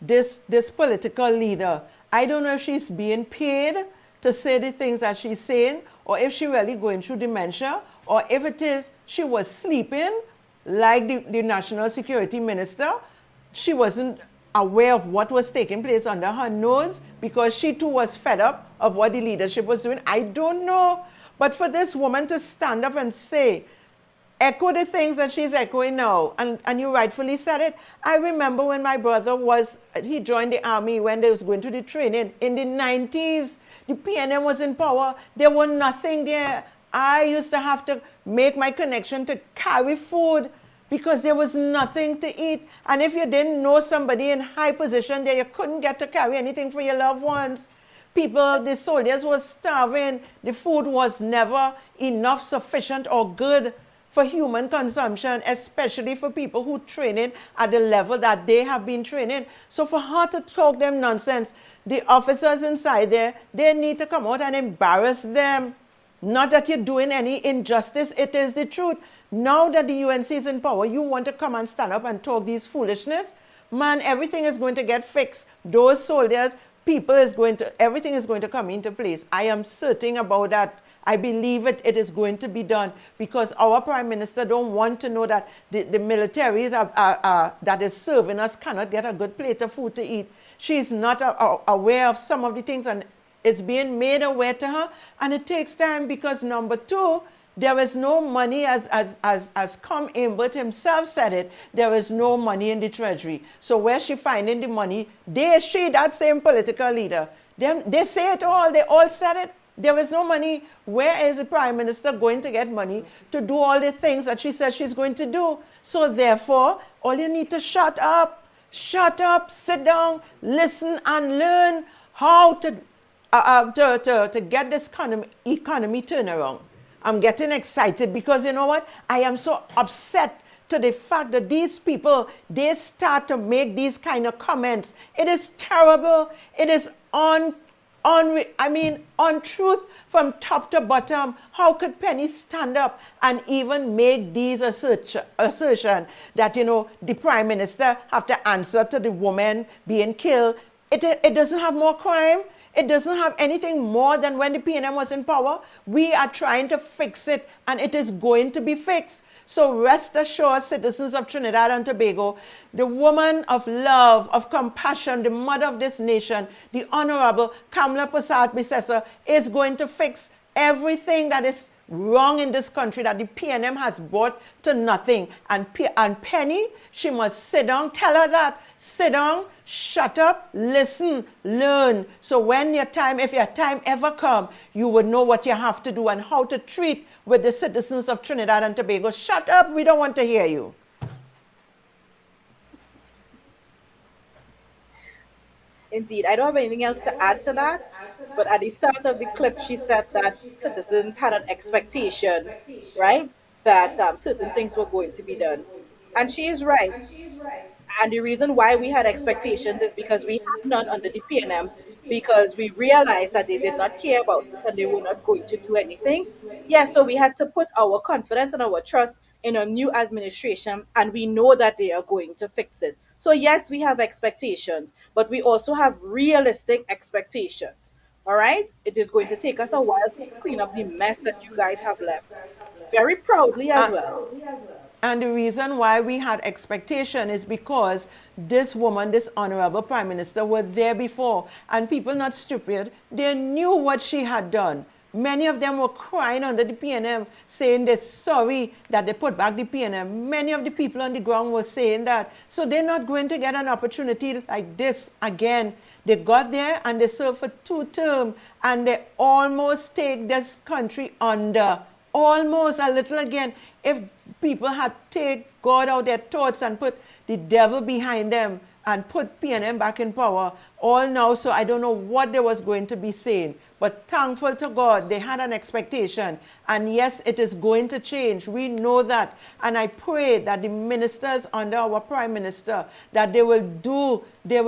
this political leader, I don't know if she's being paid to say the things that she's saying, or if she really going through dementia, or if it is she was sleeping like the national security minister, she wasn't aware of what was taking place under her nose because she too was fed up of what the leadership was doing. I don't know. But for this woman to stand up and say, echo the things that she's echoing now, and you rightfully said it. I remember when my brother he joined the army when they was going to the training in the 90s. The PNM was in power. There was nothing there. I used to have to make my connection to carry food because there was nothing to eat. And if you didn't know somebody in high position there, you couldn't get to carry anything for your loved ones. People, the soldiers were starving. The food was never enough, sufficient, or good for human consumption, especially for people who training at the level that they have been training. So for her to talk them nonsense, the officers inside there, they need to come out and embarrass them. Not that you're doing any injustice, it is the truth. Now that the UNC is in power, you want to come and stand up and talk these foolishness? Man, everything is going to get fixed. Those soldiers, everything is going to come into place. I am certain about that. I believe it is going to be done because our Prime Minister don't want to know that the militaries that is serving us cannot get a good plate of food to eat. She's not aware of some of the things, and it's being made aware to her, and it takes time because number two, there is no money, as Com Imbert himself said it, there is no money in the treasury. So where's she finding the money? That same political leader, they say it all, they all said it. There is no money. Where is the Prime Minister going to get money to do all the things that she says she's going to do? So therefore, all you need to shut up, sit down, listen and learn how to get this economy turnaround. I'm getting excited because you know what? I am so upset to the fact that these people, they start to make these kind of comments. It is terrible. It is untruth from top to bottom. How could Penny stand up and even make these assertion that, the Prime Minister have to answer to the woman being killed? It doesn't have more crime. It doesn't have anything more than when the PNM was in power. We are trying to fix it, and it is going to be fixed. So rest assured, citizens of Trinidad and Tobago, the woman of love, of compassion, the mother of this nation, the Honorable Kamala Persad-Bissessar, is going to fix everything that is wrong in this country that the PNM has brought to nothing. And Penny, she must sit down, tell her that, sit down, shut up, listen, learn. So when if your time ever come, you would know what you have to do and how to treat with the citizens of Trinidad and Tobago. Shut up, we don't want to hear you. Indeed, I don't have anything else to add to that, but at the start of the clip, she said that citizens had an expectation, right, that certain things were going to be done. And she is right. And the reason why we had expectations is because we had none under the PNM, because we realized that they did not care about it and they were not going to do anything. Yes, so we had to put our confidence and our trust in a new administration, and we know that they are going to fix it. So yes, we have expectations, but we also have realistic expectations. All right? It is going to take us a while to clean up the mess that you guys have left. Very proudly as well. And the reason why we had expectation is because this woman, this Honorable Prime Minister, were there before. And people not stupid, they knew what she had done. Many of them were crying under the PNM, saying they're sorry that they put back the PNM. Many of the people on the ground were saying that. So they're not going to get an opportunity like this again. They got there and they served for 2 terms and they almost take this country under. Almost a little again. If people had taken God out their thoughts and put the devil behind them and put PNM back in power, all now, so I don't know what they was going to be saying. But thankful to God, they had an expectation. And yes, it is going to change. We know that. And I pray that the ministers under our Prime Minister, that they will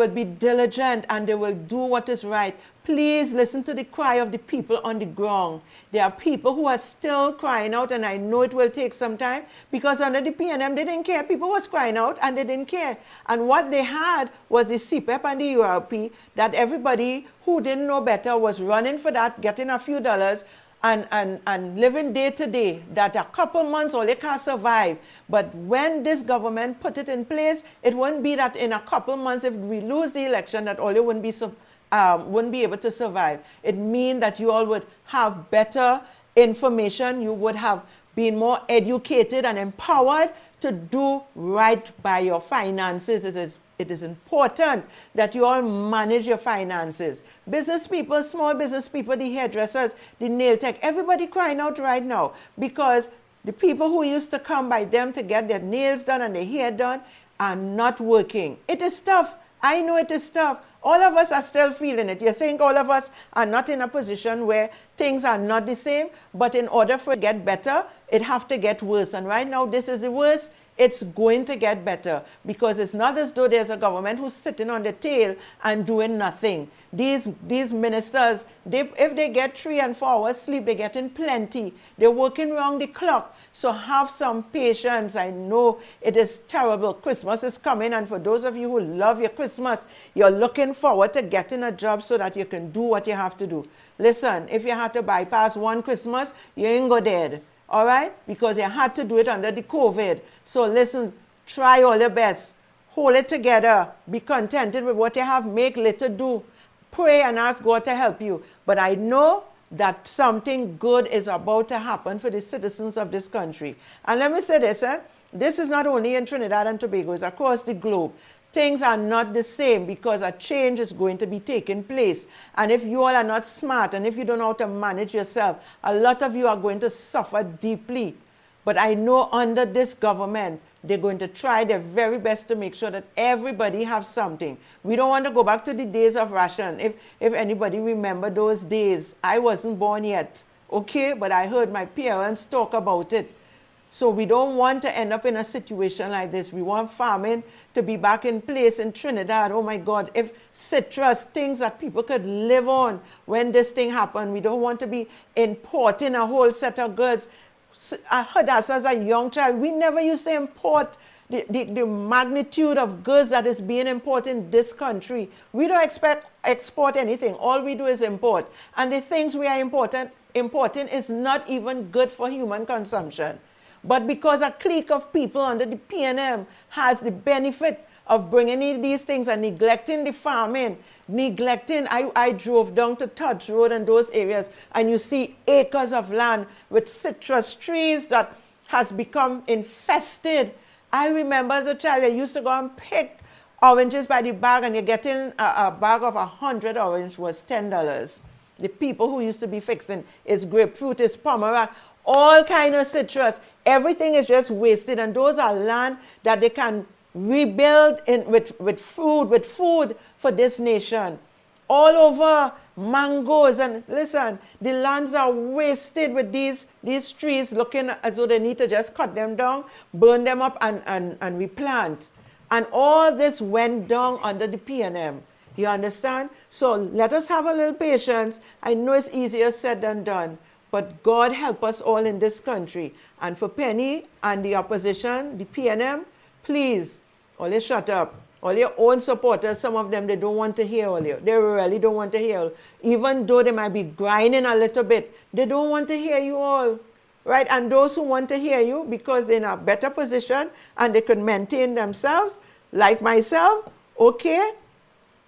be diligent and they will do what is right. Please listen to the cry of the people on the ground. There are people who are still crying out, and I know it will take some time, because under the PNM, they didn't care. People was crying out, and they didn't care. And what they had was the CPEP and the URP, that everybody who didn't know better was running for that, getting a few dollars, and living day to day, that a couple months all they can survive. But when this government put it in place, it wouldn't be that in a couple months, if we lose the election, that all you wouldn't be able to survive. It means that you all would have better information, you would have been more educated and empowered to do right by your finances. It is important that you all manage your finances. Business people, small business people, the hairdressers, the nail tech, everybody crying out right now because the people who used to come by them to get their nails done and their hair done are not working. It is tough. I know it is tough. All of us are still feeling it. You think all of us are not in a position where things are not the same, but in order for it to get better, it have to get worse. And right now, this is the worst. It's going to get better because it's not as though there's a government who's sitting on the tail and doing nothing. These ministers, if they get 3 and 4 hours sleep, they're getting plenty. They're working round the clock. So have some patience. I know it is terrible. Christmas is coming, and for those of you who love your Christmas, you're looking forward to getting a job so that you can do what you have to do. Listen, if you had to bypass one Christmas, you ain't go dead. All right? Because you had to do it under the COVID. So listen, try all your best. Hold it together. Be contented with what you have. Make little do. Pray and ask God to help you. But I know that something good is about to happen for the citizens of this country. And let me say this, this is not only in Trinidad and Tobago, it's across the globe. Things are not the same because a change is going to be taking place. And if you all are not smart and if you don't know how to manage yourself, a lot of you are going to suffer deeply. But I know under this government, they're going to try their very best to make sure that everybody has something. We don't want to go back to the days of ration. If anybody remember those days, I wasn't born yet, okay? But I heard my parents talk about it. So we don't want to end up in a situation like this. We want farming to be back in place in Trinidad. Oh my God, if citrus, things that people could live on when this thing happened. We don't want to be importing a whole set of goods. Hadassa, as a young child, we never used to import the magnitude of goods that is being imported in this country. We don't export anything. All we do is import. And the things we are importing is not even good for human consumption. But because a clique of people under the PNM has the benefit of bringing in these things and neglecting the farming, I drove down to Tudge Road and those areas, and you see acres of land with citrus trees that has become infested. I remember as a child, I used to go and pick oranges by the bag, and you're getting a bag of 100 oranges was $10. The people who used to be fixing is grapefruit, is pomegranate, all kind of citrus. Everything is just wasted, and those are land that they can rebuild with food for this nation. All over mangoes, and listen, the lands are wasted with these trees looking as though they need to just cut them down, burn them up and replant. And all this went down under the PNM. You understand? So let us have a little patience. I know it's easier said than done. But God help us all in this country. And for Penny and the opposition, the PNM, please, all you shut up. All your own supporters, some of them, they don't want to hear all you. They really don't want to hear. Even though they might be grinding a little bit, they don't want to hear you all. Right? And those who want to hear you because they're in a better position and they can maintain themselves, like myself, okay?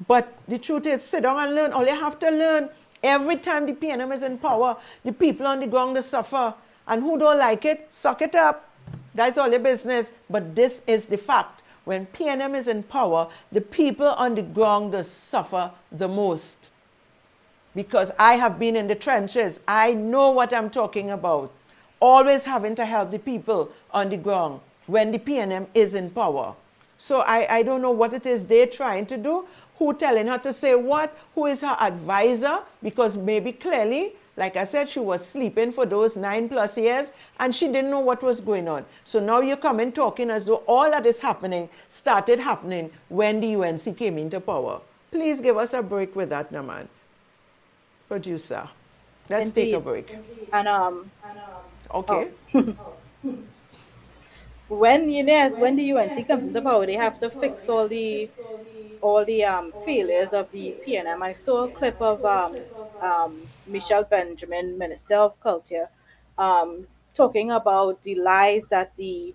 But the truth is, sit down and learn. All you have to learn. Every time the PNM is in power, the people on the ground, they suffer. And who don't like it, suck it up. That's all your business. But this is the fact. When PNM is in power, the people on the ground, they suffer the most. Because I have been in the trenches. I know what I'm talking about. Always having to help the people on the ground when the PNM is in power. So I don't know what it is they're trying to do. Who telling her to say what? Who is her advisor? Because maybe clearly, like I said, she was sleeping for those 9+ years and she didn't know what was going on. So now you're coming talking as though all that is happening started happening when the UNC came into power. Please give us a break with that, Naman. Producer, let's take a break. And okay. Oh. when when the UNC comes into power, they have to fix all the failures of the PNM. I saw a clip of Michelle Benjamin, Minister of Culture, talking about the lies that the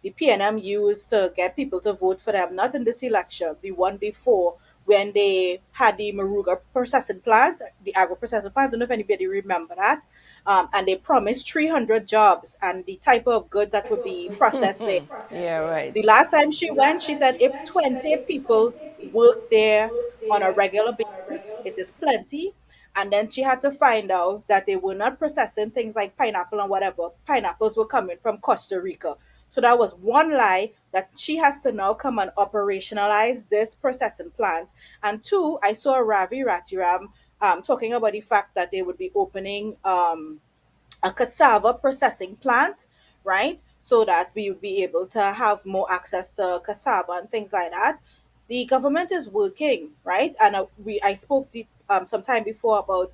PNM used to get people to vote for them, not in this election, the one before, when they had the Maruga processing plant, the agro processing plant. I don't know if anybody remember that. And they promised 300 jobs and the type of goods that would be processed there. Yeah, right. The last time she went, she said if 20 people work there on a regular basis, it is plenty. And then she had to find out that they were not processing things like pineapple and whatever. Pineapples were coming from Costa Rica. So that was one lie that she has to now come and operationalize this processing plant. And two, I saw Ravi Ratiram talking about the fact that they would be opening a cassava processing plant, right? So that we would be able to have more access to cassava and things like that. The government is working, right? And I spoke some time before about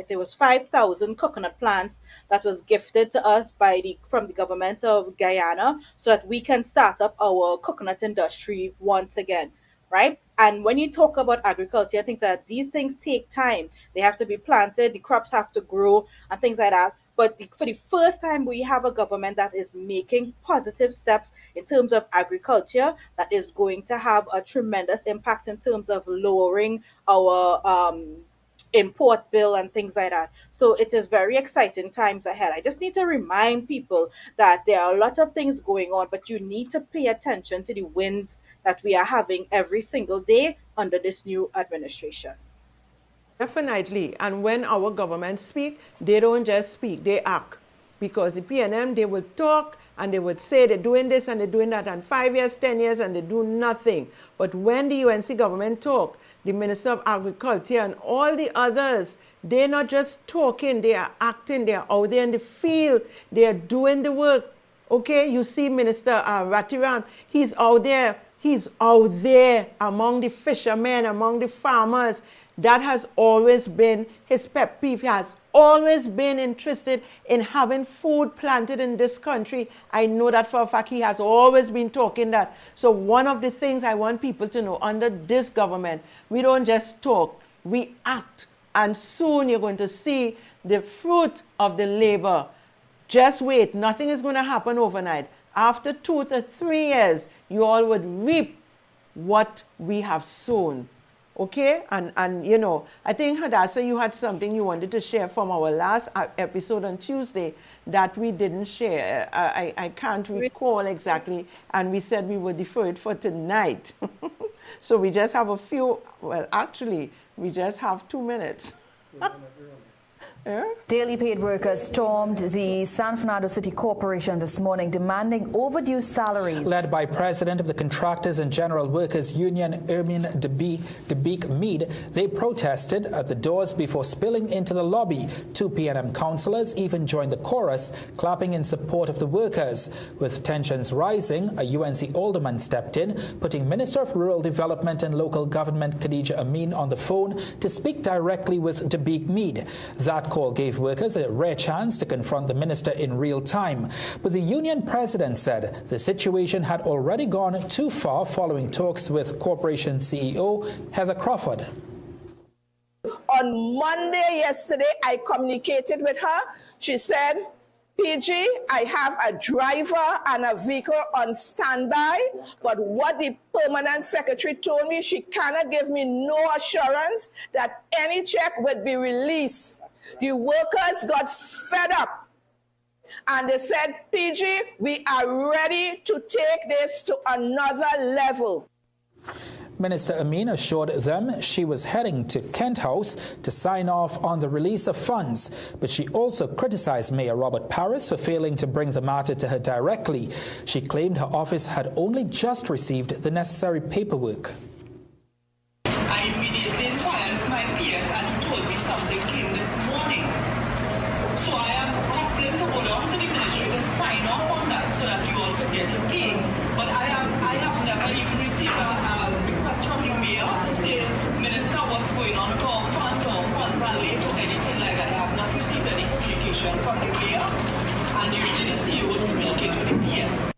there was 5,000 coconut plants that was gifted to us by from the government of Guyana, so that we can start up our coconut industry once again, right? And when you talk about agriculture, I think that these things take time. They have to be planted, the crops have to grow, and things like that. But for the first time, we have a government that is making positive steps in terms of agriculture that is going to have a tremendous impact in terms of lowering our import bill and things like that. So it is very exciting times ahead. I just need to remind people that there are a lot of things going on, but you need to pay attention to the wins that we are having every single day under this new administration. Definitely. And when our government speak, they don't just speak, they act. Because the PNM, they will talk and they would say they're doing this and they're doing that, and 5 years, 10 years, and they do nothing. But when the UNC government talk, the Minister of Agriculture and all the others, they're not just talking, they are acting, they are out there in the field, they are doing the work. Okay, you see Minister Ratiram, he's out there among the fishermen, among the farmers. That has always been his pet peeve. He has always been interested in having food planted in this country. I know that for a fact. He has always been talking that. So one of the things I want people to know, under this government, we don't just talk, we act. And soon you're going to see the fruit of the labor. Just wait, nothing is going to happen overnight. After 2 to 3 years, you all would reap what we have sown. Okay, and you know, I think Hadassa, you had something you wanted to share from our last episode on Tuesday that we didn't share. I can't recall exactly, and we said we would defer it for tonight. So we just have a few, well, actually, we just have 2 minutes. Yeah? Daily paid workers stormed the San Fernando City Corporation this morning, demanding overdue salaries. Led by President of the Contractors and General Workers Union, Ermin Debik Mead, they protested at the doors before spilling into the lobby. 2 PNM councillors even joined the chorus, clapping in support of the workers. With tensions rising, a UNC alderman stepped in, putting Minister of Rural Development and Local Government Khadija Amin on the phone to speak directly with Debik Mead. That call gave workers a rare chance to confront the minister in real time. But the union president said the situation had already gone too far following talks with corporation CEO Heather Crawford. On Monday yesterday, I communicated with her. She said, PG, I have a driver and a vehicle on standby, but what the permanent secretary told me, she cannot give me no assurance that any check would be released. The workers got fed up and they said, PG, we are ready to take this to another level. Minister Amin assured them she was heading to Kent House to sign off on the release of funds, but she also criticized Mayor Robert Parris for failing to bring the matter to her directly. She claimed her office had only just received the necessary paperwork. I immediately inquired my PS and he told me something came this morning. So I am asking to go down to the ministry to sign off on that so that you all could get your pay. But I have never even received a request from the mayor to say, Minister, what's going on with our funds are late or anything like that. I have not received any communication from the mayor, and usually the CEO would communicate with the PS.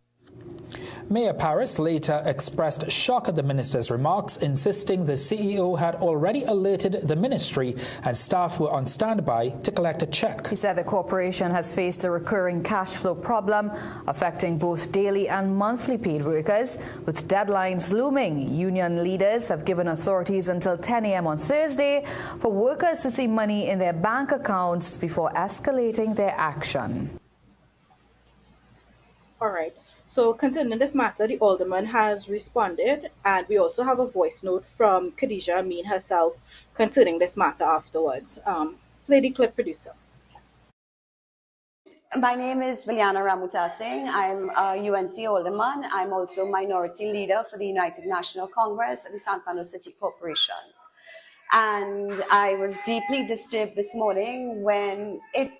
Mayor Paris later expressed shock at the minister's remarks, insisting the CEO had already alerted the ministry and staff were on standby to collect a check. He said the corporation has faced a recurring cash flow problem affecting both daily and monthly paid workers. With deadlines looming, union leaders have given authorities until 10 a.m. on Thursday for workers to see money in their bank accounts before escalating their action. All right. So concerning this matter, the alderman has responded, and we also have a voice note from Khadija Amin herself concerning this matter afterwards. Play the clip, producer. My name is Viliana Ramuta Singh. I'm a UNC alderman. I'm also minority leader for the United National Congress at the San Fernando City Corporation. And I was deeply disturbed this morning when it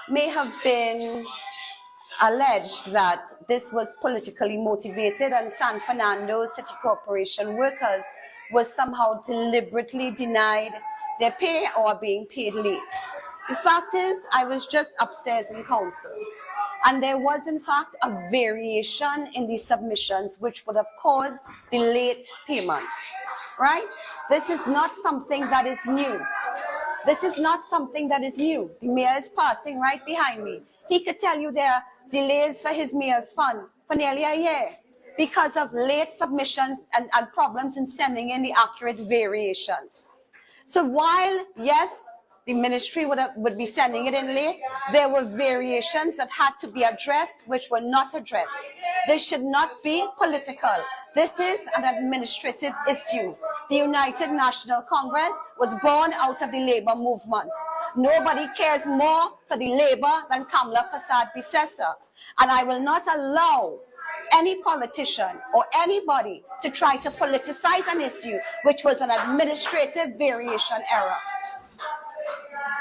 may have been alleged that this was politically motivated and San Fernando City Corporation workers were somehow deliberately denied their pay or being paid late. The fact is, I was just upstairs in council, and there was in fact a variation in the submissions which would have caused the late payment, right? This is not something that is new. This is not something that is new. The mayor is passing right behind me. He could tell you there are delays for his mayor's fund for nearly a year because of late submissions and problems in sending in the accurate variations. So while, yes, the ministry would be sending it in late, there were variations that had to be addressed which were not addressed. This should not be political. This is an administrative issue. The United National Congress was born out of the labor movement. Nobody cares more for the labor than Kamala Prasad-Bissessar. And I will not allow any politician or anybody to try to politicize an issue which was an administrative variation error.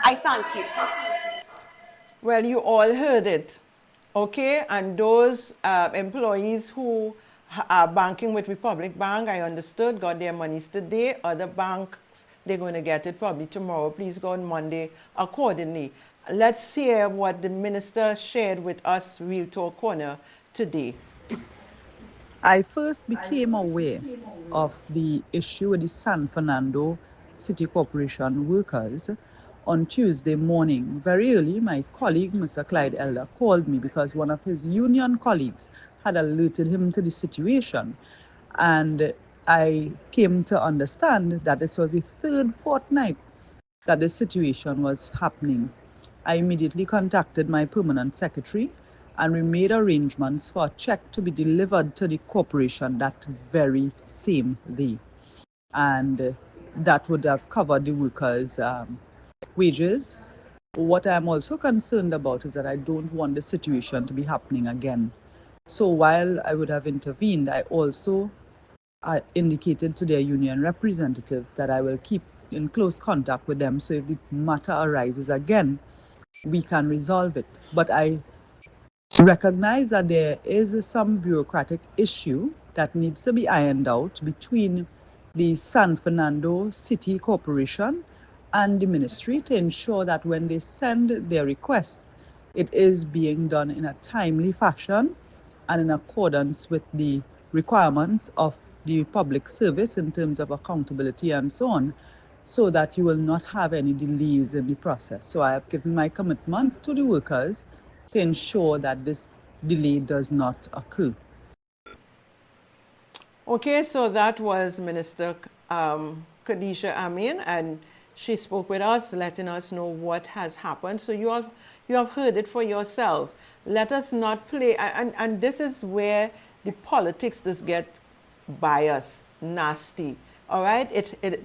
I thank you. Well, you all heard it, okay? And those employees who are banking with Republic Bank, I understood, got their monies today. Other banks, they're going to get it probably tomorrow. Please go on Monday accordingly. Let's hear what the minister shared with us, Real Talk Corner, today. I first became aware of the issue with the San Fernando City Corporation workers on Tuesday morning. Very early, my colleague, Mr. Clyde Elder, called me because one of his union colleagues had alerted him to the situation. And I came to understand that this was the third fortnight that the situation was happening. I immediately contacted my permanent secretary and we made arrangements for a check to be delivered to the corporation that very same day. And that would have covered the workers' wages. What I'm also concerned about is that I don't want the situation to be happening again. So while I would have intervened, I also indicated to their union representative that I will keep in close contact with them so if the matter arises again, we can resolve it. But I recognize that there is some bureaucratic issue that needs to be ironed out between the San Fernando City Corporation and the ministry to ensure that when they send their requests, it is being done in a timely fashion and in accordance with the requirements of the public service in terms of accountability and so on, so that you will not have any delays in the process. So I have given my commitment to the workers to ensure that this delay does not occur. Okay, so that was Minister Khadija Amin, and she spoke with us, letting us know what has happened. So you have heard it for yourself. Let us not play, and this is where the politics does get biased, nasty. All right,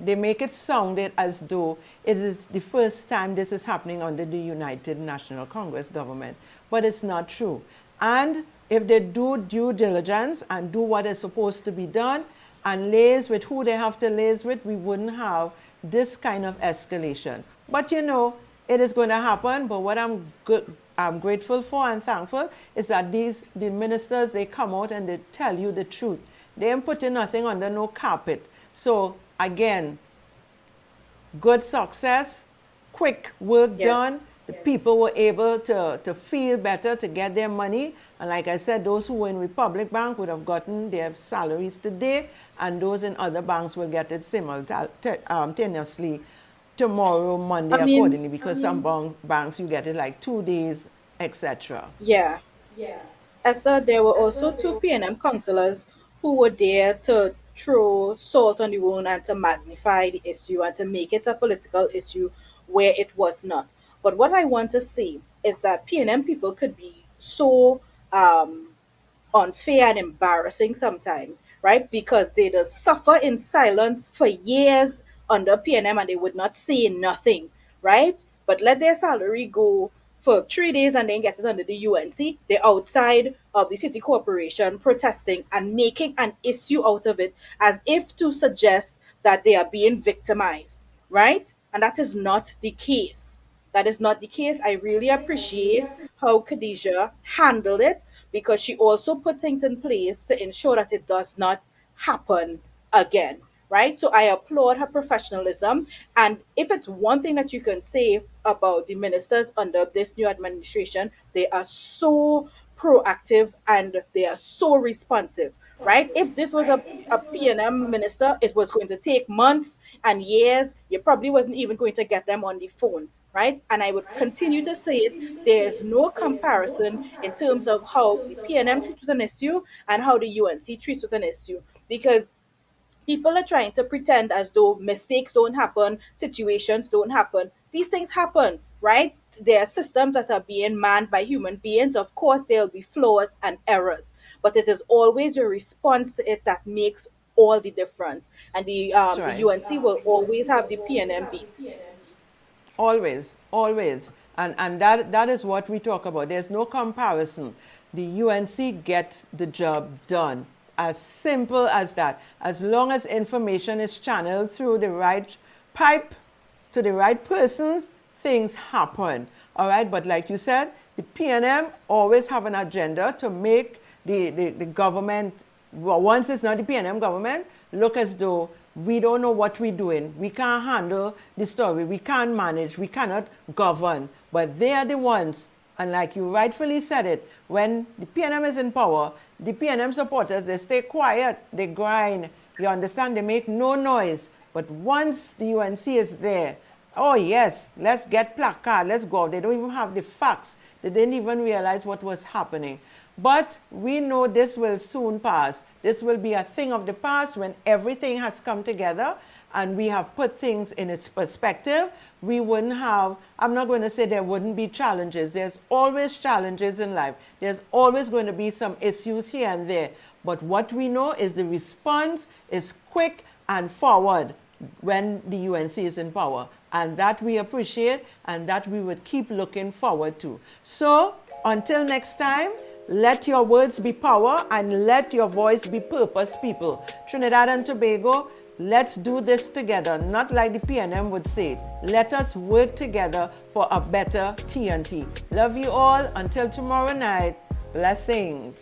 they make it sound as though it is the first time this is happening under the United National Congress government, but it's not true. And if they do due diligence and do what is supposed to be done and liaise with who they have to liaise with, we wouldn't have this kind of escalation. But you know, it is going to happen. But what I'm grateful for and thankful is that the ministers, they come out and they tell you the truth. They ain't putting nothing under no carpet. So again, good success, quick work done. the people were able to feel better, to get their money. And like I said, those who were in Republic Bank would have gotten their salaries today, and those in other banks will get it simultaneously tomorrow, Monday, accordingly, because some banks you get it like 2 days, etc. Yeah. Esther, there were also two PNM councillors who were there to throw salt on the wound and to magnify the issue and to make it a political issue where it was not. But what I want to say is that PNM people could be so um, unfair and embarrassing sometimes, right? Because they just suffer in silence for years under PNM and they would not say nothing, right? But let their salary go for 3 days and then get it under the UNC. They're outside of the city corporation protesting and making an issue out of it as if to suggest that they are being victimized, right? And that is not the case. That is not the case. I really appreciate how Khadijah handled it because she also put things in place to ensure that it does not happen again, right? So I applaud her professionalism. And if it's one thing that you can say about the ministers under this new administration, they are so proactive and they are so responsive, right? If this was a PNM minister, it was going to take months and years. You probably wasn't even going to get them on the phone, right? And I would continue to say it. There is no comparison in terms of how the PNM treats with an issue and how the UNC treats with an issue, because people are trying to pretend as though mistakes don't happen, situations don't happen. These things happen, right? There are systems that are being manned by human beings. Of course, there'll be flaws and errors, but it is always your response to it that makes all the difference. And the UNC will always have the PNM beat. Always, always. And that is what we talk about. There's no comparison. The UNC gets the job done. As simple as that. As long as information is channeled through the right pipe to the right persons, things happen. All right, but like you said, the PNM always have an agenda to make the government, well, once it's not the PNM government, look as though we don't know what we're doing. We can't handle the story. We can't manage. We cannot govern. But they are the ones, and like you rightfully said it, when the PNM is in power, the PNM supporters, they stay quiet, they grind. You understand? They make no noise. But once the UNC is there, oh yes, let's get placard, let's go. They don't even have the facts. They didn't even realize what was happening. But we know this will soon pass. This will be a thing of the past when everything has come together and we have put things in its perspective. We wouldn't have, I'm not going to say there wouldn't be challenges. There's always challenges in life. There's always going to be some issues here and there. But what we know is the response is quick and forward when the UNC is in power. And that we appreciate and that we would keep looking forward to. So until next time, let your words be power and let your voice be purpose, people. Trinidad and Tobago, let's do this together, not like the PNM would say. Let us work together for a better TNT. Love you all. Until tomorrow night, blessings.